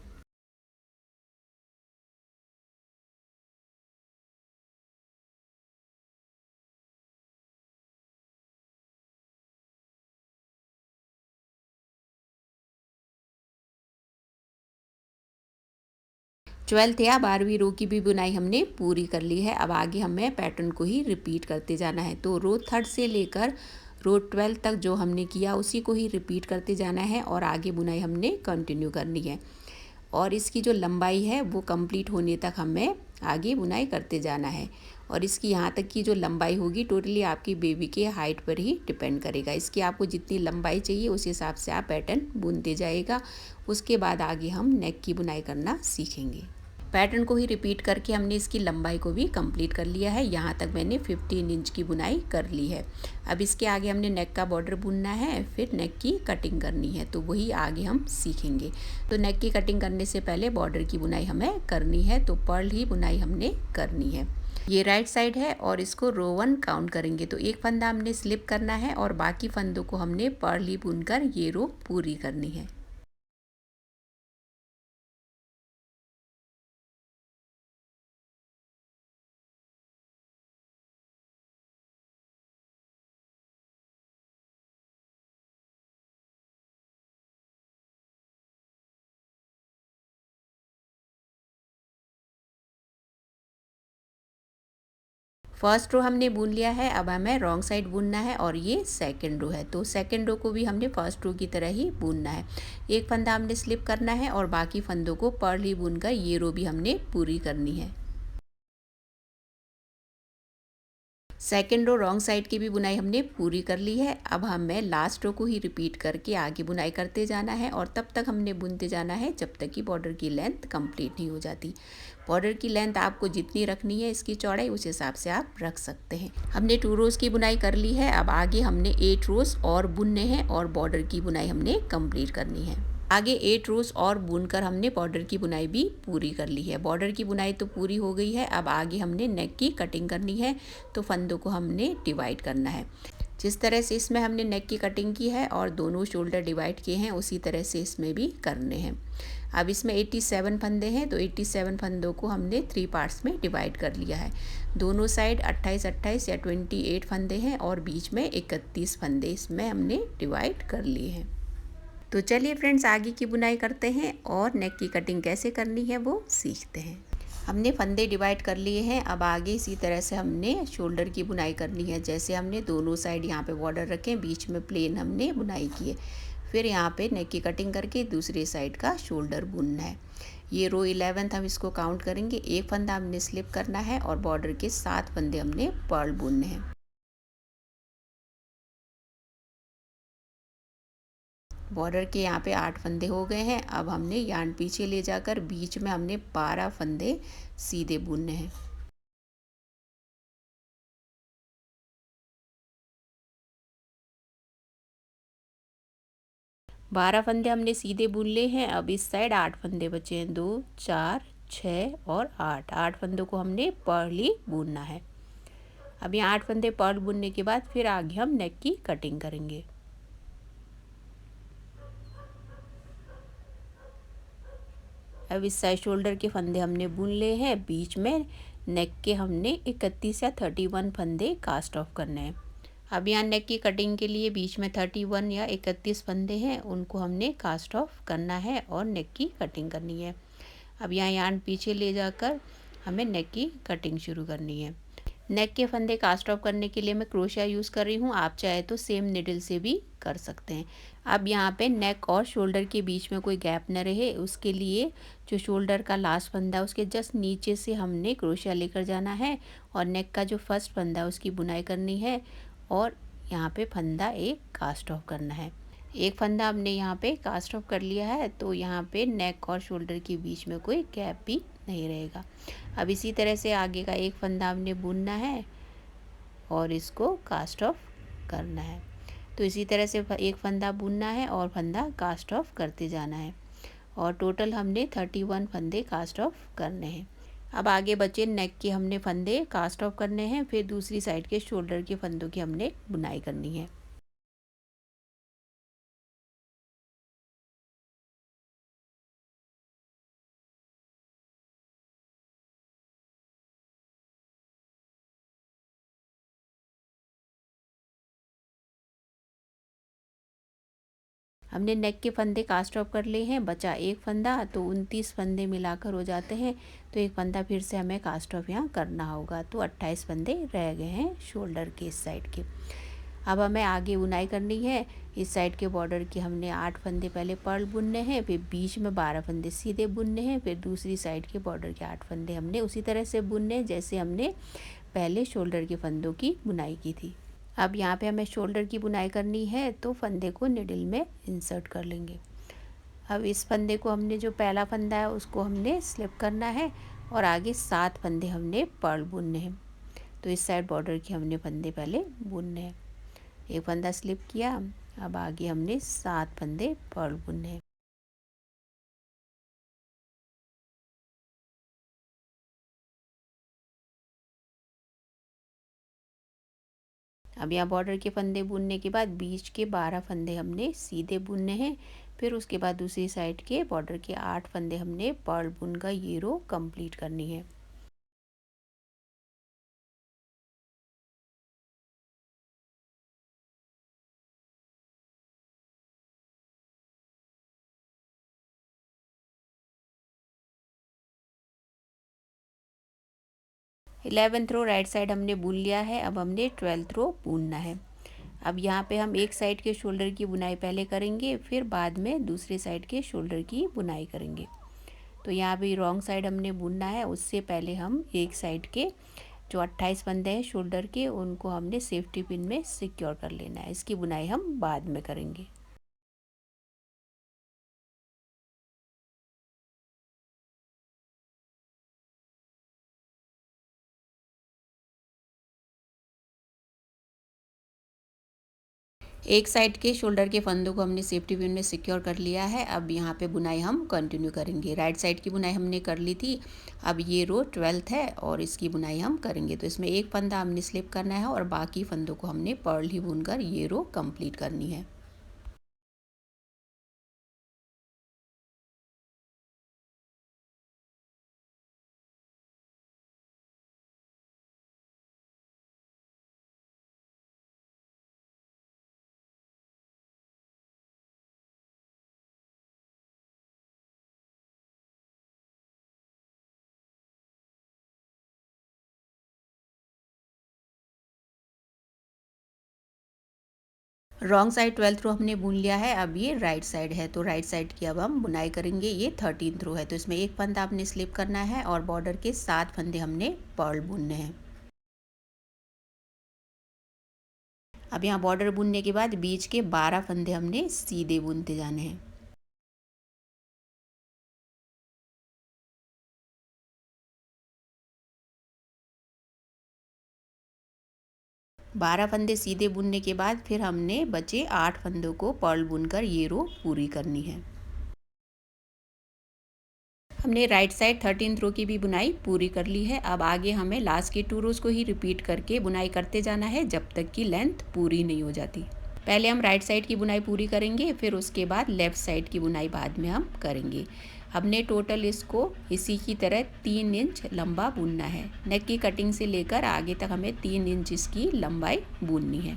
ट्वेल्थ या 12वीं रो की भी बुनाई हमने पूरी कर ली है। अब आगे हमें पैटर्न को ही रिपीट करते जाना है। तो रो 3rd से लेकर रो 12 तक जो हमने किया उसी को ही रिपीट करते जाना है और आगे बुनाई हमने कंटिन्यू करनी है। और इसकी जो लंबाई है वो कंप्लीट होने तक हमें आगे बुनाई करते जाना है। और इसकी यहाँ तक की जो लंबाई होगी टोटली आपकी बेबी के हाइट पर ही डिपेंड करेगा। इसकी आपको जितनी लंबाई चाहिए उस हिसाब से आप पैटर्न बुनते जाइएगा। उसके बाद आगे हम नेक की बुनाई करना सीखेंगे। पैटर्न को ही रिपीट करके हमने इसकी लंबाई को भी कंप्लीट कर लिया है। यहाँ तक मैंने 15 इंच की बुनाई कर ली है। अब इसके आगे हमने नेक का बॉर्डर बुनना है, फिर नेक की कटिंग करनी है, तो वही आगे हम सीखेंगे। तो नेक की कटिंग करने से पहले बॉर्डर की बुनाई हमें करनी है, तो पर्ल ही बुनाई हमने करनी है। ये राइट साइड है और इसको रो 1 काउंट करेंगे, तो एक फंदा हमने स्लिप करना है और बाकी फंदों को हमने पर्ल ही बुनकर ये रो पूरी करनी है। फर्स्ट रो हमने बुन लिया है, अब हमें रॉन्ग साइड बुनना है और ये सेकंड रो है, तो सेकंड रो को भी हमने फर्स्ट रो की तरह ही बुनना है। एक फंदा हमने स्लिप करना है और बाकी फंदों को पर्ल ही बुनकर ये रो भी हमने पूरी करनी है। सेकेंड रो रॉन्ग साइड की भी बुनाई हमने पूरी कर ली है। अब हमें लास्ट रो को ही रिपीट करके आगे बुनाई करते जाना है और तब तक हमने बुनते जाना है जब तक कि बॉर्डर की लेंथ कंप्लीट नहीं हो जाती। बॉर्डर की लेंथ आपको जितनी रखनी है इसकी चौड़ाई उस हिसाब से आप रख सकते हैं। हमने 2 रोज़ की बुनाई कर ली है। अब आगे हमने 8 रोज़ और बुनने हैं और बॉर्डर की बुनाई हमने कंप्लीट करनी है। आगे 8 रोज़ और बुनकर हमने बॉर्डर की बुनाई भी पूरी कर ली है। बॉर्डर की बुनाई तो पूरी हो गई है। अब आगे हमने नेक की कटिंग करनी है, तो फंदों को हमने डिवाइड करना है। जिस तरह से इसमें हमने नेक की कटिंग की है और दोनों शोल्डर डिवाइड किए हैं उसी तरह से इसमें भी करने हैं। अब इसमें 87 फंदे हैं, तो 87 फंदों को हमने 3 पार्ट्स में डिवाइड कर लिया है। दोनों साइड 28-28 या 28 फंदे हैं और बीच में 31 फंदे इसमें हमने डिवाइड कर लिए हैं। तो चलिए फ्रेंड्स, आगे की बुनाई करते हैं और नेक की कटिंग कैसे करनी है वो सीखते हैं। हमने फंदे डिवाइड कर लिए हैं। अब आगे इसी तरह से हमने शोल्डर की बुनाई करनी है। जैसे हमने दोनों साइड यहाँ पे बॉर्डर रखे, बीच में प्लेन हमने बुनाई की है, फिर यहाँ पे नेक की कटिंग करके दूसरी साइड का शोल्डर बुनना है। ये रो 11th हम इसको काउंट करेंगे। एक फंदा हमने स्लिप करना है और बॉर्डर के 7 फंदे हमने पर्ल बुनने हैं। बॉर्डर के यहाँ पे 8 फंदे हो गए हैं। अब हमने यार्न पीछे ले जाकर बीच में हमने 12 फंदे सीधे बुनने हैं। बारह फंदे हमने सीधे बुन लिए हैं। अब इस साइड 8 फंदे बचे हैं, 2, 4, 6 और 8 फंदों को हमने पर्ल बुनना है। अब यहाँ 8 फंदे पर्ल बुनने के बाद फिर आगे हम नेक की कटिंग करेंगे। अब इस साइड शोल्डर के फंदे हमने बुन लिए हैं। बीच में नेक के हमने 31 या 31 फंदे कास्ट ऑफ करने हैं। अब यहाँ नेक की कटिंग के लिए बीच में 31 या 31 फंदे हैं, उनको हमने कास्ट ऑफ करना है और नेक की कटिंग करनी है। अब यहाँ यार्न पीछे ले जाकर हमें नेक की कटिंग शुरू करनी है। नेक के फंदे कास्ट ऑफ करने के लिए मैं क्रोशिया यूज़ कर रही हूँ, आप चाहे तो सेम निडल से भी कर सकते हैं। अब यहाँ पे नेक और शोल्डर के बीच में कोई गैप न रहे, उसके लिए जो शोल्डर का लास्ट फंदा है उसके जस्ट नीचे से हमने क्रोशिया लेकर जाना है और नेक का जो फर्स्ट फंदा है उसकी बुनाई करनी है और यहाँ पे फंदा एक कास्ट ऑफ करना है। एक फंदा हमने यहाँ पे कास्ट ऑफ कर लिया है, तो यहाँ पे नेक और शोल्डर के बीच में कोई गैप भी नहीं रहेगा। अब इसी तरह से आगे का एक फंदा हमने बुनना है और इसको कास्ट ऑफ करना है। तो इसी तरह से एक फंदा बुनना है और फंदा कास्ट ऑफ करते जाना है और टोटल हमने 31 फंदे कास्ट ऑफ करने हैं। अब आगे बचे नेक के हमने फंदे कास्ट ऑफ करने हैं, फिर दूसरी साइड के शोल्डर के फंदों की हमने बुनाई करनी है। हमने नेक के फंदे कास्ट ऑफ कर लिए हैं, बचा एक फंदा, तो 29 फंदे मिलाकर हो जाते हैं। तो एक फंदा फिर से हमें कास्ट ऑफ यहाँ करना होगा, तो 28 फंदे रह गए हैं शोल्डर के इस साइड के। अब हमें आगे बुनाई करनी है। इस साइड के बॉर्डर के हमने 8 फंदे पहले पर्ल बुनने हैं, फिर बीच में 12 फंदे सीधे बुनने हैं, फिर दूसरी साइड के बॉर्डर के 8 फंदे हमने उसी तरह से बुनने हैं जैसे हमने पहले शोल्डर के फंदों की बुनाई की थी। अब यहाँ पे हमें शोल्डर की बुनाई करनी है तो फंदे को निडल में इंसर्ट कर लेंगे। अब इस फंदे को हमने जो पहला फंदा है उसको हमने स्लिप करना है और आगे 7 फंदे हमने पर्ल बुनने हैं। तो इस साइड बॉर्डर के हमने फंदे पहले बुनने हैं। एक फंदा स्लिप किया, अब आगे हमने 7 फंदे पर्ल बुनने हैं। अब यहाँ बॉर्डर के फंदे बुनने के बाद बीच के 12 फंदे हमने सीधे बुनने हैं। फिर उसके बाद दूसरी साइड के बॉर्डर के 8 फंदे हमने पर्ल बुनकर ये रो कंप्लीट करनी है। इलेवेंथ रो राइट साइड हमने बुन लिया है। अब हमने 12th रो बुनना है। अब यहाँ पे हम एक साइड के शोल्डर की बुनाई पहले करेंगे, फिर बाद में दूसरे साइड के शोल्डर की बुनाई करेंगे। तो यहाँ भी रॉन्ग साइड हमने बुनना है, उससे पहले हम एक साइड के जो 28 फंदे हैं शोल्डर के उनको हमने सेफ्टी पिन में सिक्योर कर लेना है। इसकी बुनाई हम बाद में करेंगे। एक साइड के शोल्डर के फंदों को हमने सेफ्टी पिन में सिक्योर कर लिया है। अब यहाँ पे बुनाई हम कंटिन्यू करेंगे। राइट साइड की बुनाई हमने कर ली थी। अब ये रो 12th है और इसकी बुनाई हम करेंगे। तो इसमें एक फंदा हमने स्लिप करना है और बाकी फंदों को हमने पर्ल ही बुनकर ये रो कंप्लीट करनी है। रॉन्ग साइड 12th रो हमने बुन लिया है। अब ये राइट साइड है, तो राइट साइड की अब हम बुनाई करेंगे। ये 13th रो है, तो इसमें एक फंदा हमने स्लिप करना है और बॉर्डर के 7 फंदे हमने पर्ल बुनने हैं। अब यहाँ बॉर्डर बुनने के बाद बीच के 12 फंदे हमने सीधे बुनते जाने हैं। 12 फंदे सीधे बुनने के बाद फिर हमने बचे 8 फंदों को पर्ल बुनकर ये रो पूरी करनी है। हमने राइट साइड 13th रो की भी बुनाई पूरी कर ली है। अब आगे हमें लास्ट के 2 रोज़ को ही रिपीट करके बुनाई करते जाना है जब तक कि लेंथ पूरी नहीं हो जाती। पहले हम राइट साइड की बुनाई पूरी करेंगे, फिर उसके बाद लेफ़्ट साइड की बुनाई बाद में हम करेंगे। हमने टोटल इसको इसी की तरह 3 इंच लंबा बुनना है। नेक की कटिंग से लेकर आगे तक हमें 3 इंच इसकी लंबाई बुननी है।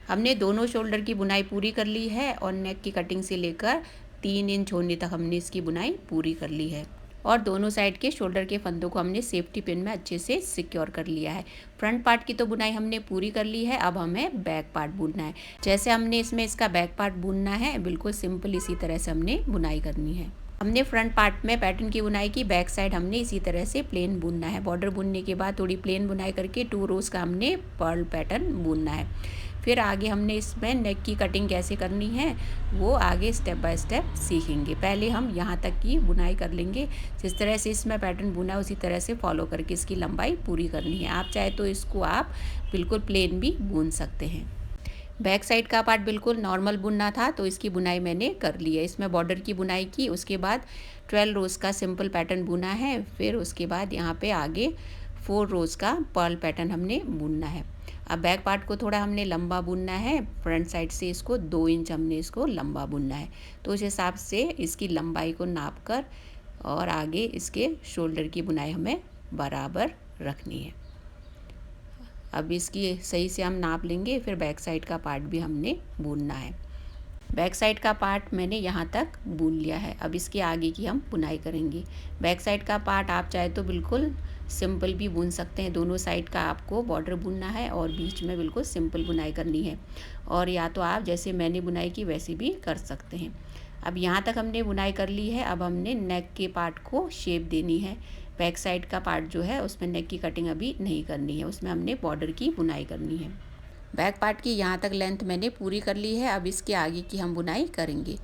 हमने दोनों शोल्डर की बुनाई पूरी कर ली है और नेक की कटिंग से लेकर 3 इंच होने तक हमने इसकी बुनाई पूरी कर ली है। और दोनों साइड के शोल्डर के फंदों को हमने सेफ्टी पिन में अच्छे से सिक्योर कर लिया है। फ्रंट पार्ट की तो बुनाई हमने पूरी कर ली है। अब हमें बैक पार्ट बुनना है। जैसे हमने इसमें इसका बैक पार्ट बुनना है, बिल्कुल सिंपल इसी तरह से हमने बुनाई करनी है। हमने फ्रंट पार्ट में पैटर्न की बुनाई की, बैक साइड हमने इसी तरह से प्लेन बुनना है। बॉर्डर बुनने के बाद थोड़ी प्लेन बुनाई करके 2 रोज़ का हमने पर्ल पैटर्न बुनना है। फिर आगे हमने इसमें नेक की कटिंग कैसे करनी है वो आगे स्टेप बाय स्टेप सीखेंगे। पहले हम यहाँ तक की बुनाई कर लेंगे। जिस तरह से इसमें पैटर्न बुना है उसी तरह से फॉलो करके इसकी लंबाई पूरी करनी है। आप चाहे तो इसको आप बिल्कुल प्लेन भी बुन सकते हैं। बैक साइड का पार्ट बिल्कुल नॉर्मल बुनना था, तो इसकी बुनाई मैंने कर ली है। इसमें बॉर्डर की बुनाई की, उसके बाद 12 रोज़ का सिंपल पैटर्न बुना है। फिर उसके बाद यहाँ पे आगे 4 रोज़ का पर्ल पैटर्न हमने बुनना है। अब बैक पार्ट को थोड़ा हमने लंबा बुनना है। फ्रंट साइड से इसको 2 इंच हमने इसको लंबा बुनना है। तो उस हिसाब से इसकी लंबाई को नाप कर और आगे इसके शोल्डर की बुनाई हमें बराबर रखनी है। अब इसकी सही से हम नाप लेंगे, फिर बैक साइड का पार्ट भी हमने बुनना है। बैक साइड का पार्ट मैंने यहाँ तक बुन लिया है। अब इसके आगे की हम बुनाई करेंगे। बैक साइड का पार्ट आप चाहे तो बिल्कुल सिंपल भी बुन सकते हैं। दोनों साइड का आपको बॉर्डर बुनना है और बीच में बिल्कुल सिंपल बुनाई करनी है, और या तो आप जैसे मैंने बुनाई की वैसे भी कर सकते हैं। अब यहाँ तक हमने बुनाई कर ली है। अब हमने नेक के पार्ट को शेप देनी है। बैक साइड का पार्ट जो है उसमें नेक की कटिंग अभी नहीं करनी है, उसमें हमने बॉर्डर की बुनाई करनी है। बैक पार्ट की यहाँ तक लेंथ मैंने पूरी कर ली है। अब इसके आगे की हम बुनाई करेंगे।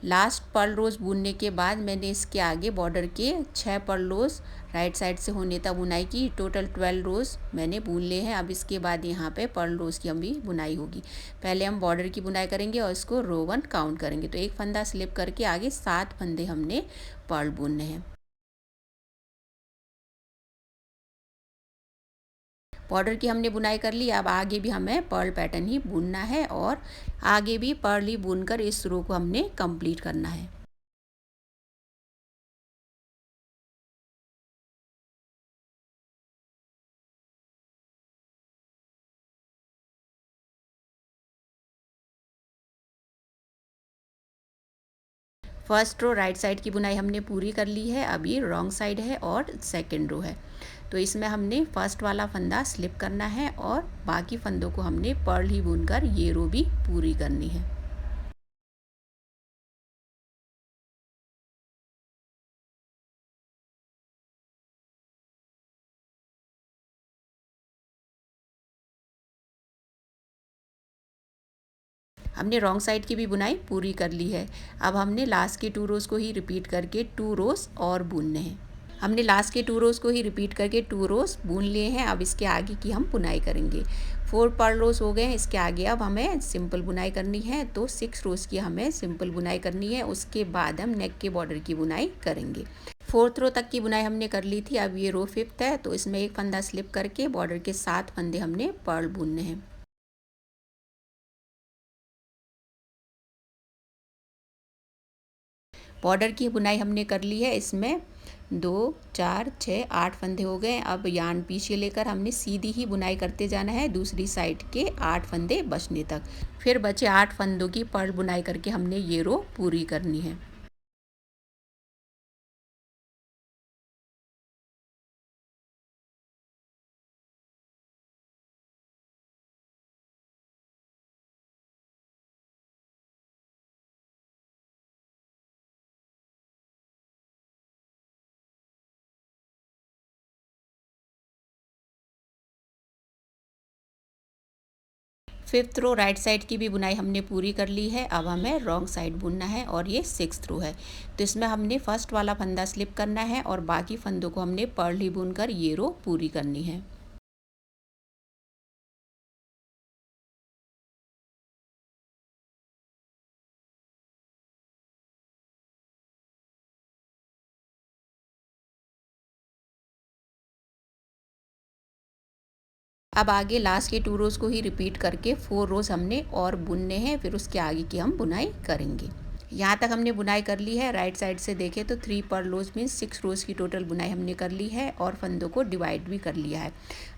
लास्ट पर्ल रोज़ बुनने के बाद मैंने इसके आगे बॉर्डर के 6 पर्ल रोज़ राइट साइड से होने तक बुनाई की। टोटल 12 रोज़ मैंने बुन लिए हैं। अब इसके बाद यहाँ पे पर्ल रोज़ की हम भी बुनाई होगी। पहले हम बॉर्डर की बुनाई करेंगे और इसको रो 1 काउंट करेंगे। तो एक फंदा स्लिप करके आगे 7 फंदे हमने पर्ल बुनने हैं। बॉर्डर की हमने बुनाई कर ली। अब आगे भी हमें पर्ल पैटर्न ही बुनना है और आगे भी पर्ल ही बुनकर इस रो को हमने कंप्लीट करना है। फर्स्ट रो राइट साइड की बुनाई हमने पूरी कर ली है। अब ये रॉन्ग साइड है और सेकंड रो है। तो इसमें हमने फर्स्ट वाला फंदा स्लिप करना है और बाकी फंदों को हमने पर्ल ही बुनकर ये रो भी पूरी करनी है। हमने रॉन्ग साइड की भी बुनाई पूरी कर ली है। अब हमने लास्ट के 2 रोज़ को ही रिपीट करके 2 रोज़ और बुनने हैं। हमने लास्ट के 2 रोज़ को ही रिपीट करके 2 रोज़ बुन लिए हैं। अब इसके आगे की हम बुनाई करेंगे। 4 पर्ल रोज़ हो गए हैं। इसके आगे अब हमें सिंपल बुनाई करनी है। तो 6 रोज़ की हमें सिंपल बुनाई करनी है। उसके बाद हम नेक के बॉर्डर की बुनाई करेंगे। 4th रो तक की बुनाई हमने कर ली थी। अब ये रो 5th है, तो इसमें एक फंदा स्लिप करके बॉर्डर के 7 फंदे हमने पर्ल बुनने हैं। बॉर्डर की बुनाई हमने कर ली है। इसमें 2 4 6 8 फंदे हो गए। अब यार्न पीछे लेकर हमने सीधी ही बुनाई करते जाना है दूसरी साइड के 8 फंदे बचने तक। फिर बचे 8 फंदों की पर्ल बुनाई करके हमने ये रो पूरी करनी है। फिफ्थ रो राइट साइड की भी बुनाई हमने पूरी कर ली है। अब हमें रॉन्ग साइड बुनना है और ये 6th रो है। तो इसमें हमने फर्स्ट वाला फंदा स्लिप करना है और बाकी फंदों को हमने पर्ल ही बुनकर ये रो पूरी करनी है। अब आगे लास्ट के 2 रोज़ को ही रिपीट करके 4 रोज़ हमने और बुनने हैं। फिर उसके आगे की हम बुनाई करेंगे। यहाँ तक हमने बुनाई कर ली है। राइट साइड से देखें तो 3 पर्ल रोज़ मीन्स 6 रोज़ की टोटल बुनाई हमने कर ली है और फंदों को डिवाइड भी कर लिया है।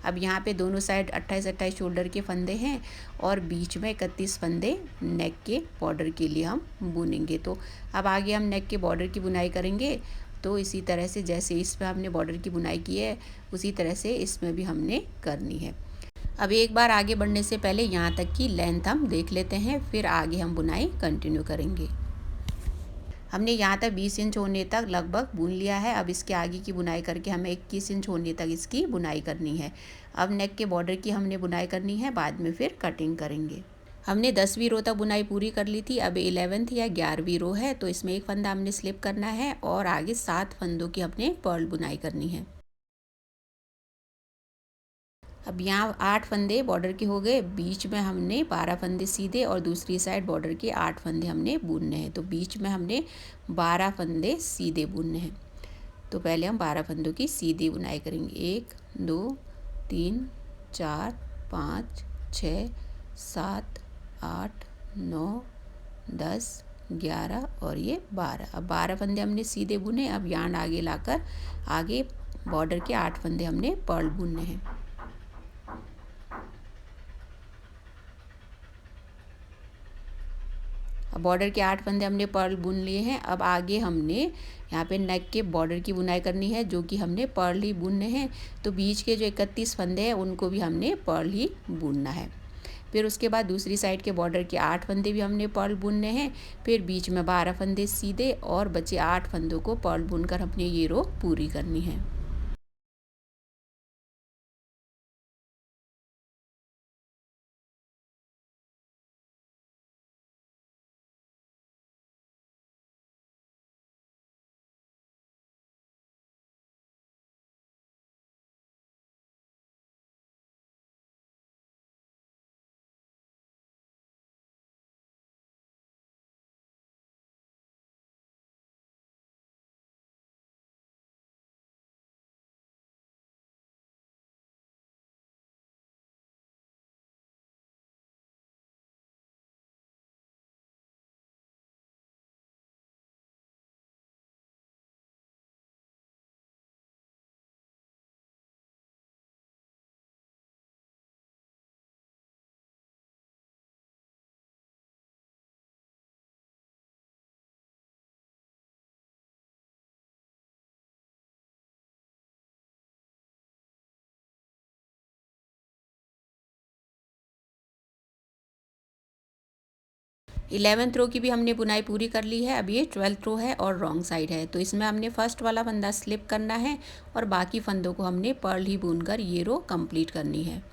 अब यहाँ पे दोनों साइड 28-28 शोल्डर के फंदे हैं और बीच में 31 फंदे नेक के बॉर्डर के लिए हम बुनेंगे। तो अब आगे हम नेक के बॉर्डर की बुनाई करेंगे। तो इसी तरह से जैसे इसमें हमने बॉर्डर की बुनाई की है उसी तरह से इसमें भी हमने करनी है। अब एक बार आगे बढ़ने से पहले यहाँ तक की लेंथ हम देख लेते हैं, फिर आगे हम बुनाई कंटिन्यू करेंगे। हमने यहाँ तक 20 इंच होने तक लगभग बुन लिया है। अब इसके आगे की बुनाई करके हमें 21 इंच होने तक इसकी बुनाई करनी है। अब नेक के बॉर्डर की हमने बुनाई करनी है, बाद में फिर कटिंग करेंगे। हमने 10वीं रो तक बुनाई पूरी कर ली थी। अब 11th या 11वीं रो है, तो इसमें एक फंदा हमने स्लिप करना है और आगे 7 फंदों की हमने पर्ल बुनाई करनी है। अब यहाँ 8 फंदे बॉर्डर के हो गए। बीच में हमने 12 फंदे सीधे और दूसरी साइड बॉर्डर के 8 फंदे हमने बुनने हैं। तो बीच में हमने 12 फंदे सीधे बुनने हैं। तो पहले हम 12 फंदों की सीधी बुनाई करेंगे। 1 2 3 4 5 6 7 8 9 10 11 और ये 12। अब 12 फंदे हमने सीधे बुने। अब यार्न आगे लाकर आगे बॉर्डर के 8 फंदे हमने पर्ल बुनने हैं। अब बॉर्डर के 8 फंदे हमने पर्ल बुन लिए हैं। अब आगे हमने यहाँ पे नेक के बॉर्डर की बुनाई करनी है, जो कि हमने पर्ल ही बुनने हैं। तो बीच के जो 31 फंदे हैं उनको भी हमने पर्ल ही बुनना है। फिर उसके बाद दूसरी साइड के बॉर्डर के 8 फंदे भी हमने पर्ल बुनने हैं। फिर बीच में 12 फंदे सीधे और बचे 8 फंदों को पर्ल बुनकर अपने ये रो पूरी करनी है। 11th रो की भी हमने बुनाई पूरी कर ली है। अब ये 12th रो है और रॉन्ग साइड है, तो इसमें हमने फर्स्ट वाला फंदा स्लिप करना है और बाकी फंदों को हमने पर्ल ही बुनकर ये रो कंप्लीट करनी है।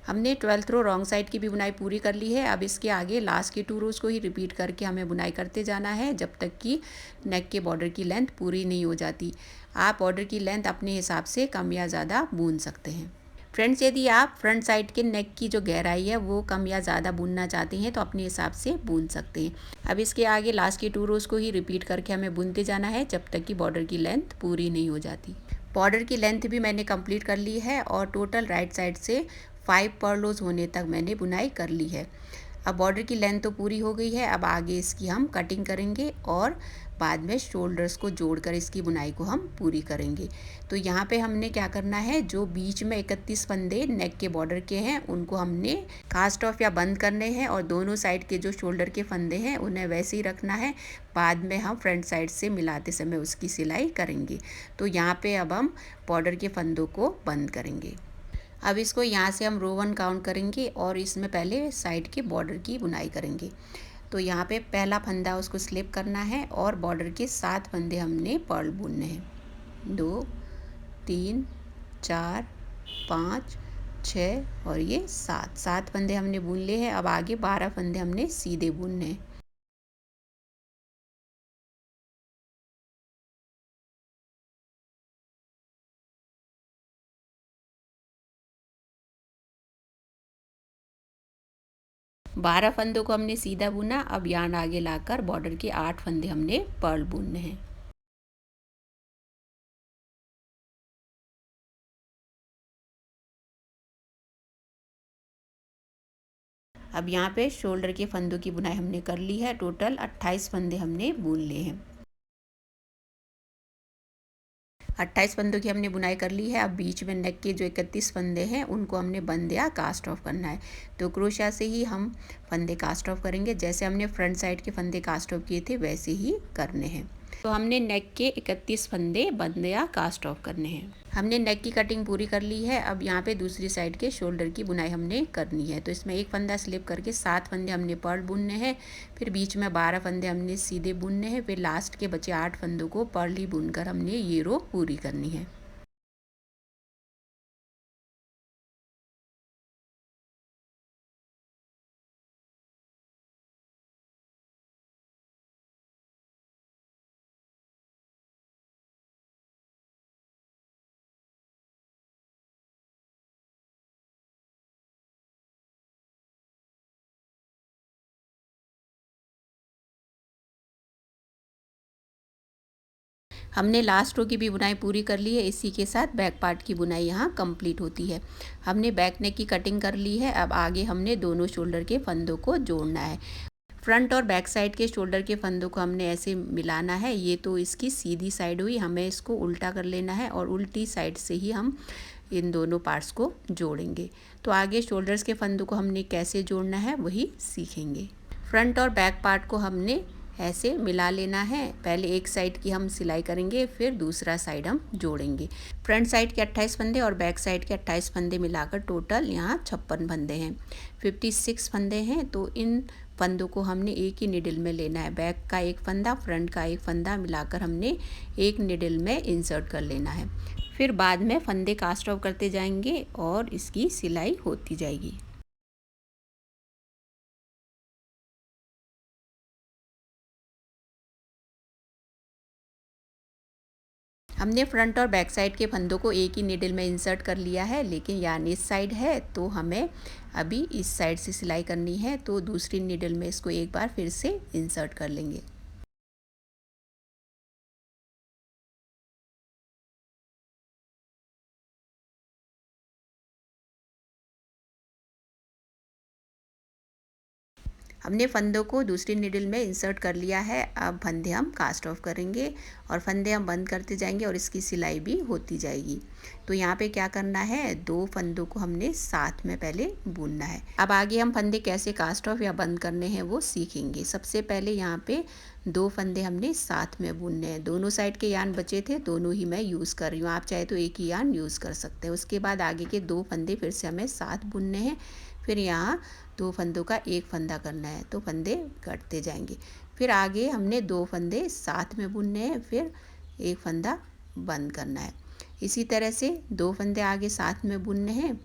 हमने 12th रो रॉन्ग साइड की भी बुनाई पूरी कर ली है। अब इसके आगे लास्ट के 2 रोज़ को ही रिपीट करके हमें बुनाई करते जाना है जब तक कि नेक के बॉर्डर की लेंथ पूरी नहीं हो जाती। आप बॉर्डर की लेंथ अपने हिसाब से कम या ज़्यादा बुन सकते हैं। फ्रेंड्स, यदि आप फ्रंट साइड के नेक की जो गहराई है वो कम या ज़्यादा बुनना चाहते हैं तो अपने हिसाब से बुन सकते हैं। अब इसके आगे लास्ट के 2 रोज़ को ही रिपीट करके हमें बुनते जाना है जब तक कि बॉर्डर की लेंथ पूरी नहीं हो जाती। बॉर्डर की लेंथ भी मैंने कंप्लीट कर ली है और टोटल राइट साइड से 5 पर्लोज होने तक मैंने बुनाई कर ली है। अब बॉर्डर की लेंथ तो पूरी हो गई है। अब आगे इसकी हम कटिंग करेंगे और बाद में शोल्डर्स को जोड़कर इसकी बुनाई को हम पूरी करेंगे। तो यहाँ पे हमने क्या करना है, जो बीच में 31 फंदे नेक के बॉर्डर के हैं उनको हमने कास्ट ऑफ या बंद करने हैं और दोनों साइड के जो शोल्डर के फंदे हैं उन्हें वैसे ही रखना है। बाद में हम फ्रंट साइड से मिलाते समय उसकी सिलाई करेंगे। तो यहाँ पे अब हम बॉर्डर के फंदों को बंद करेंगे। अब इसको यहाँ से हम रो 1 काउंट करेंगे और इसमें पहले साइड के बॉर्डर की बुनाई करेंगे। तो यहाँ पे पहला फंदा उसको स्लिप करना है और बॉर्डर के 7 फंदे हमने पर्ल बुनने हैं। 2 3 4 5 6 और ये 7 फंदे हमने बुन लिए हैं। अब आगे 12 फंदे हमने सीधे बुनने हैं। बारह फंदों को हमने सीधा बुना। अब यार्न आगे लाकर बॉर्डर के 8 फंदे हमने पर्ल बुनने हैं। अब यहाँ पे शोल्डर के फंदों की बुनाई हमने कर ली है। टोटल 28 फंदे हमने बुन लिए हैं। 28 फंदों की हमने बुनाई कर ली है। अब बीच में नेक के जो 31 फंदे हैं उनको हमने बंद या कास्ट ऑफ करना है। तो क्रोशिया से ही हम फंदे कास्ट ऑफ करेंगे। जैसे हमने फ्रंट साइड के फंदे कास्ट ऑफ किए थे वैसे ही करने हैं। तो हमने नेक के 31 फंदे बंद या कास्ट ऑफ करने हैं। हमने नेक की कटिंग पूरी कर ली है। अब यहाँ पे दूसरी साइड के शोल्डर की बुनाई हमने करनी है। तो इसमें एक फंदा स्लिप करके 7 फंदे हमने पर्ल बुनने हैं। फिर बीच में 12 फंदे हमने सीधे बुनने हैं। फिर लास्ट के बचे 8 फंदों को पर्ल ही बुनकर हमने ये रो पूरी करनी है। हमने लास्ट रो की भी बुनाई पूरी कर ली है। इसी के साथ बैक पार्ट की बुनाई यहाँ कंप्लीट होती है। हमने बैक नेक की कटिंग कर ली है। अब आगे हमने दोनों शोल्डर के फंदों को जोड़ना है। फ्रंट और बैक साइड के शोल्डर के फंदों को हमने ऐसे मिलाना है। ये तो इसकी सीधी साइड हुई, हमें इसको उल्टा कर लेना है और उल्टी साइड से ही हम इन दोनों पार्ट्स को जोड़ेंगे। तो आगे शोल्डर्स के फंदों को हमने कैसे जोड़ना है वही सीखेंगे। फ्रंट और बैक पार्ट को हमने ऐसे मिला लेना है। पहले एक साइड की हम सिलाई करेंगे, फिर दूसरा साइड हम जोड़ेंगे। फ्रंट साइड के 28 फंदे और बैक साइड के 28 फंदे मिलाकर टोटल यहाँ 56 फंदे हैं। 56 फंदे हैं। तो इन फंदों को हमने एक ही निडल में लेना है। बैक का एक फंदा, फ्रंट का एक फंदा मिलाकर हमने एक निडल में इंसर्ट कर लेना है। फिर बाद में फंदे कास्ट ऑफ करते जाएंगे और इसकी सिलाई होती जाएगी। हमने फ्रंट और बैक साइड के फंदों को एक ही नीडल में इंसर्ट कर लिया है, लेकिन यानी इस साइड है तो हमें अभी इस साइड से सिलाई करनी है। तो दूसरी नीडल में इसको एक बार फिर से इंसर्ट कर लेंगे। हमने फंदों को दूसरी नीडल में इंसर्ट कर लिया है। अब फंदे हम कास्ट ऑफ करेंगे और फंदे हम बंद करते जाएंगे और इसकी सिलाई भी होती जाएगी। तो यहाँ पे क्या करना है, 2 फंदों को हमने साथ में पहले बुनना है। अब आगे हम फंदे कैसे कास्ट ऑफ या बंद करने हैं वो सीखेंगे। सबसे पहले यहाँ पे 2 फंदे हमने साथ में बुनने हैं। दोनों साइड के यान बचे थे, दोनों ही मैं यूज़ कर रही हूँ। आप चाहे तो एक ही यान यूज़ कर सकते हैं। उसके बाद आगे के 2 फंदे फिर से हमें साथ बुनने हैं। फिर यहाँ 2 फंदों का एक फंदा करना है, तो फंदे कटते जाएंगे। फिर आगे हमने 2 फंदे साथ में बुनने हैं, फिर एक फंदा बंद करना है। इसी तरह से 2 फंदे आगे साथ में बुनने हैं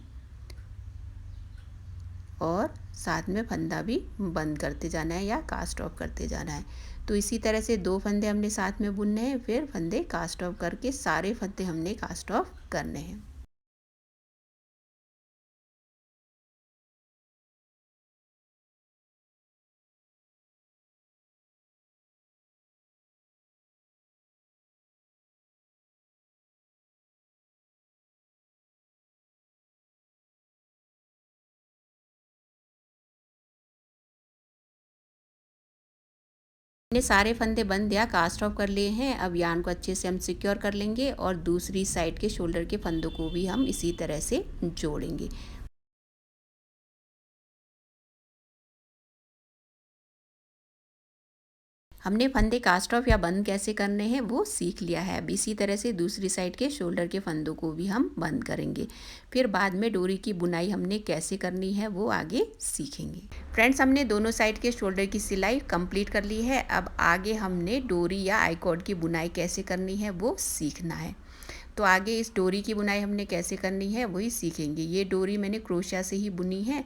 और साथ में फंदा भी बंद करते जाना है या कास्ट ऑफ करते जाना है। तो इसी तरह से 2 फंदे हमने साथ में बुनने हैं, फिर फंदे कास्ट ऑफ करके सारे फंदे हमने कास्ट ऑफ करने हैं। हमने सारे फंदे बंद या कास्ट ऑफ कर लिए हैं। अब यान को अच्छे से हम सिक्योर कर लेंगे और दूसरी साइड के शोल्डर के फंदों को भी हम इसी तरह से जोड़ेंगे। हमने फंदे कास्ट ऑफ या बंद कैसे करने हैं वो सीख लिया है। अब इसी तरह से दूसरी साइड के शोल्डर के फंदों को भी हम बंद करेंगे। फिर बाद में डोरी की बुनाई हमने कैसे करनी है वो आगे सीखेंगे। फ्रेंड्स, हमने दोनों साइड के शोल्डर की सिलाई कंप्लीट कर ली है। अब आगे हमने डोरी या आई कॉर्ड की बुनाई कैसे करनी है वो सीखना है। तो आगे इस डोरी की बुनाई हमने कैसे करनी है वही सीखेंगे। ये डोरी मैंने क्रोशिया से ही बुनी है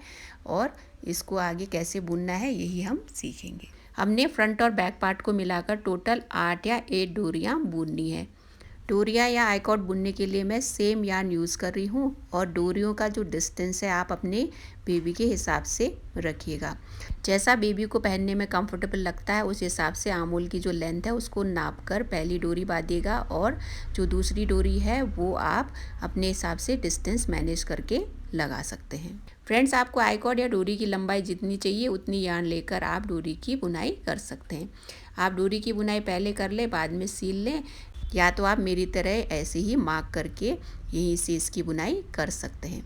और इसको आगे कैसे बुनना है यही हम सीखेंगे। हमने फ्रंट और बैक पार्ट को मिलाकर टोटल 8 या 8 डोरियाँ बुननी है। डोरियाँ या आई कॉर्ड बुनने के लिए मैं सेम यार्न यूज़ कर रही हूँ और डोरियों का जो डिस्टेंस है आप अपने बेबी के हिसाब से रखिएगा। जैसा बेबी को पहनने में कंफर्टेबल लगता है उस हिसाब से आमोल की जो लेंथ है उसको नाप कर पहली डोरी बांधिएगा और जो दूसरी डोरी है वो आप अपने हिसाब से डिस्टेंस मैनेज करके लगा सकते हैं। फ्रेंड्स, आपको आई कॉर्ड या डोरी की लंबाई जितनी चाहिए उतनी यार्न लेकर आप डोरी की बुनाई कर सकते हैं। आप डोरी की बुनाई पहले कर लें, बाद में सील लें, या तो आप मेरी तरह ऐसे ही मार्क करके यहीं से इसकी बुनाई कर सकते हैं।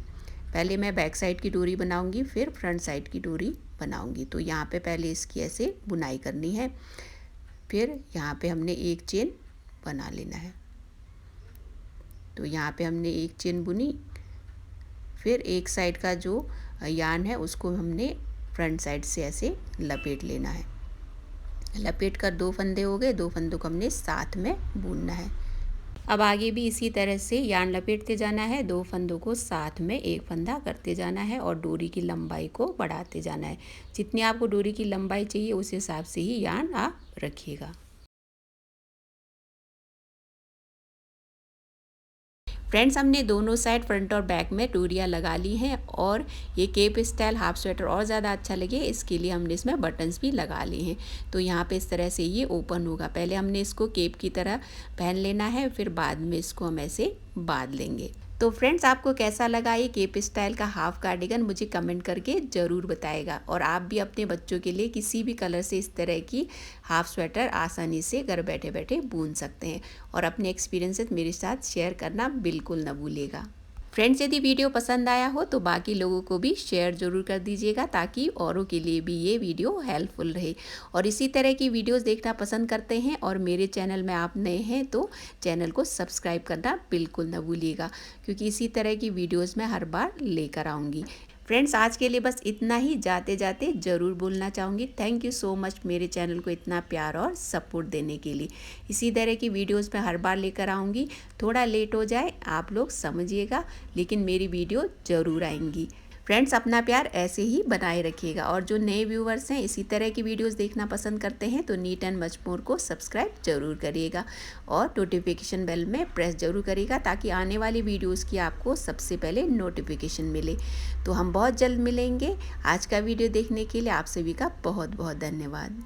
पहले मैं बैक साइड की डोरी बनाऊंगी, फिर फ्रंट साइड की डोरी बनाऊंगी। तो यहाँ पे पहले इसकी ऐसे बुनाई करनी है। फिर यहाँ पे हमने एक चेन बना लेना है। तो यहाँ पे हमने एक चेन बुनी, फिर एक साइड का जो यार्न है उसको हमने फ्रंट साइड से ऐसे लपेट लेना है। लपेट कर 2 फंदे हो गए, 2 फंदों को हमने साथ में बुनना है। अब आगे भी इसी तरह से यार्न लपेटते जाना है, 2 फंदों को साथ में एक फंदा करते जाना है और डोरी की लंबाई को बढ़ाते जाना है। जितनी आपको डोरी की लंबाई चाहिए उस हिसाब से ही यार्न आप रखिएगा। फ्रेंड्स, हमने दोनों साइड फ्रंट और बैक में डोरियाँ लगा ली हैं और ये केप स्टाइल हाफ स्वेटर और ज़्यादा अच्छा लगे इसके लिए हमने इसमें बटन्स भी लगा लिए हैं। तो यहाँ पे इस तरह से ये ओपन होगा। पहले हमने इसको केप की तरह पहन लेना है, फिर बाद में इसको हम ऐसे बांध लेंगे। तो फ्रेंड्स, आपको कैसा लगा ये केप स्टाइल का हाफ कार्डिगन मुझे कमेंट करके ज़रूर बताएगा। और आप भी अपने बच्चों के लिए किसी भी कलर से इस तरह की हाफ स्वेटर आसानी से घर बैठे बैठे बुन सकते हैं और अपने एक्सपीरियंसेस मेरे साथ शेयर करना बिल्कुल न भूलिएगा। फ्रेंड्स, यदि वीडियो पसंद आया हो तो बाकी लोगों को भी शेयर ज़रूर कर दीजिएगा ताकि औरों के लिए भी ये वीडियो हेल्पफुल रहे। और इसी तरह की वीडियोस देखना पसंद करते हैं और मेरे चैनल में आप नए हैं तो चैनल को सब्सक्राइब करना बिल्कुल न भूलिएगा, क्योंकि इसी तरह की वीडियोज़ मैं हर बार लेकर आऊँगी। फ्रेंड्स, आज के लिए बस इतना ही। जाते जाते ज़रूर बोलना चाहूँगी थैंक यू सो मच मेरे चैनल को इतना प्यार और सपोर्ट देने के लिए। इसी तरह की वीडियोस मैं हर बार लेकर आऊँगी। थोड़ा लेट हो जाए आप लोग समझिएगा, लेकिन मेरी वीडियो ज़रूर आएंगी। फ्रेंड्स, अपना प्यार ऐसे ही बनाए रखिएगा और जो नए व्यूवर्स हैं इसी तरह की वीडियोस देखना पसंद करते हैं तो नीट एंड मच मोर को सब्सक्राइब जरूर करिएगा और नोटिफिकेशन बेल में प्रेस जरूर करिएगा ताकि आने वाली वीडियोस की आपको सबसे पहले नोटिफिकेशन मिले। तो हम बहुत जल्द मिलेंगे। आज का वीडियो देखने के लिए आप सभी का बहुत बहुत धन्यवाद।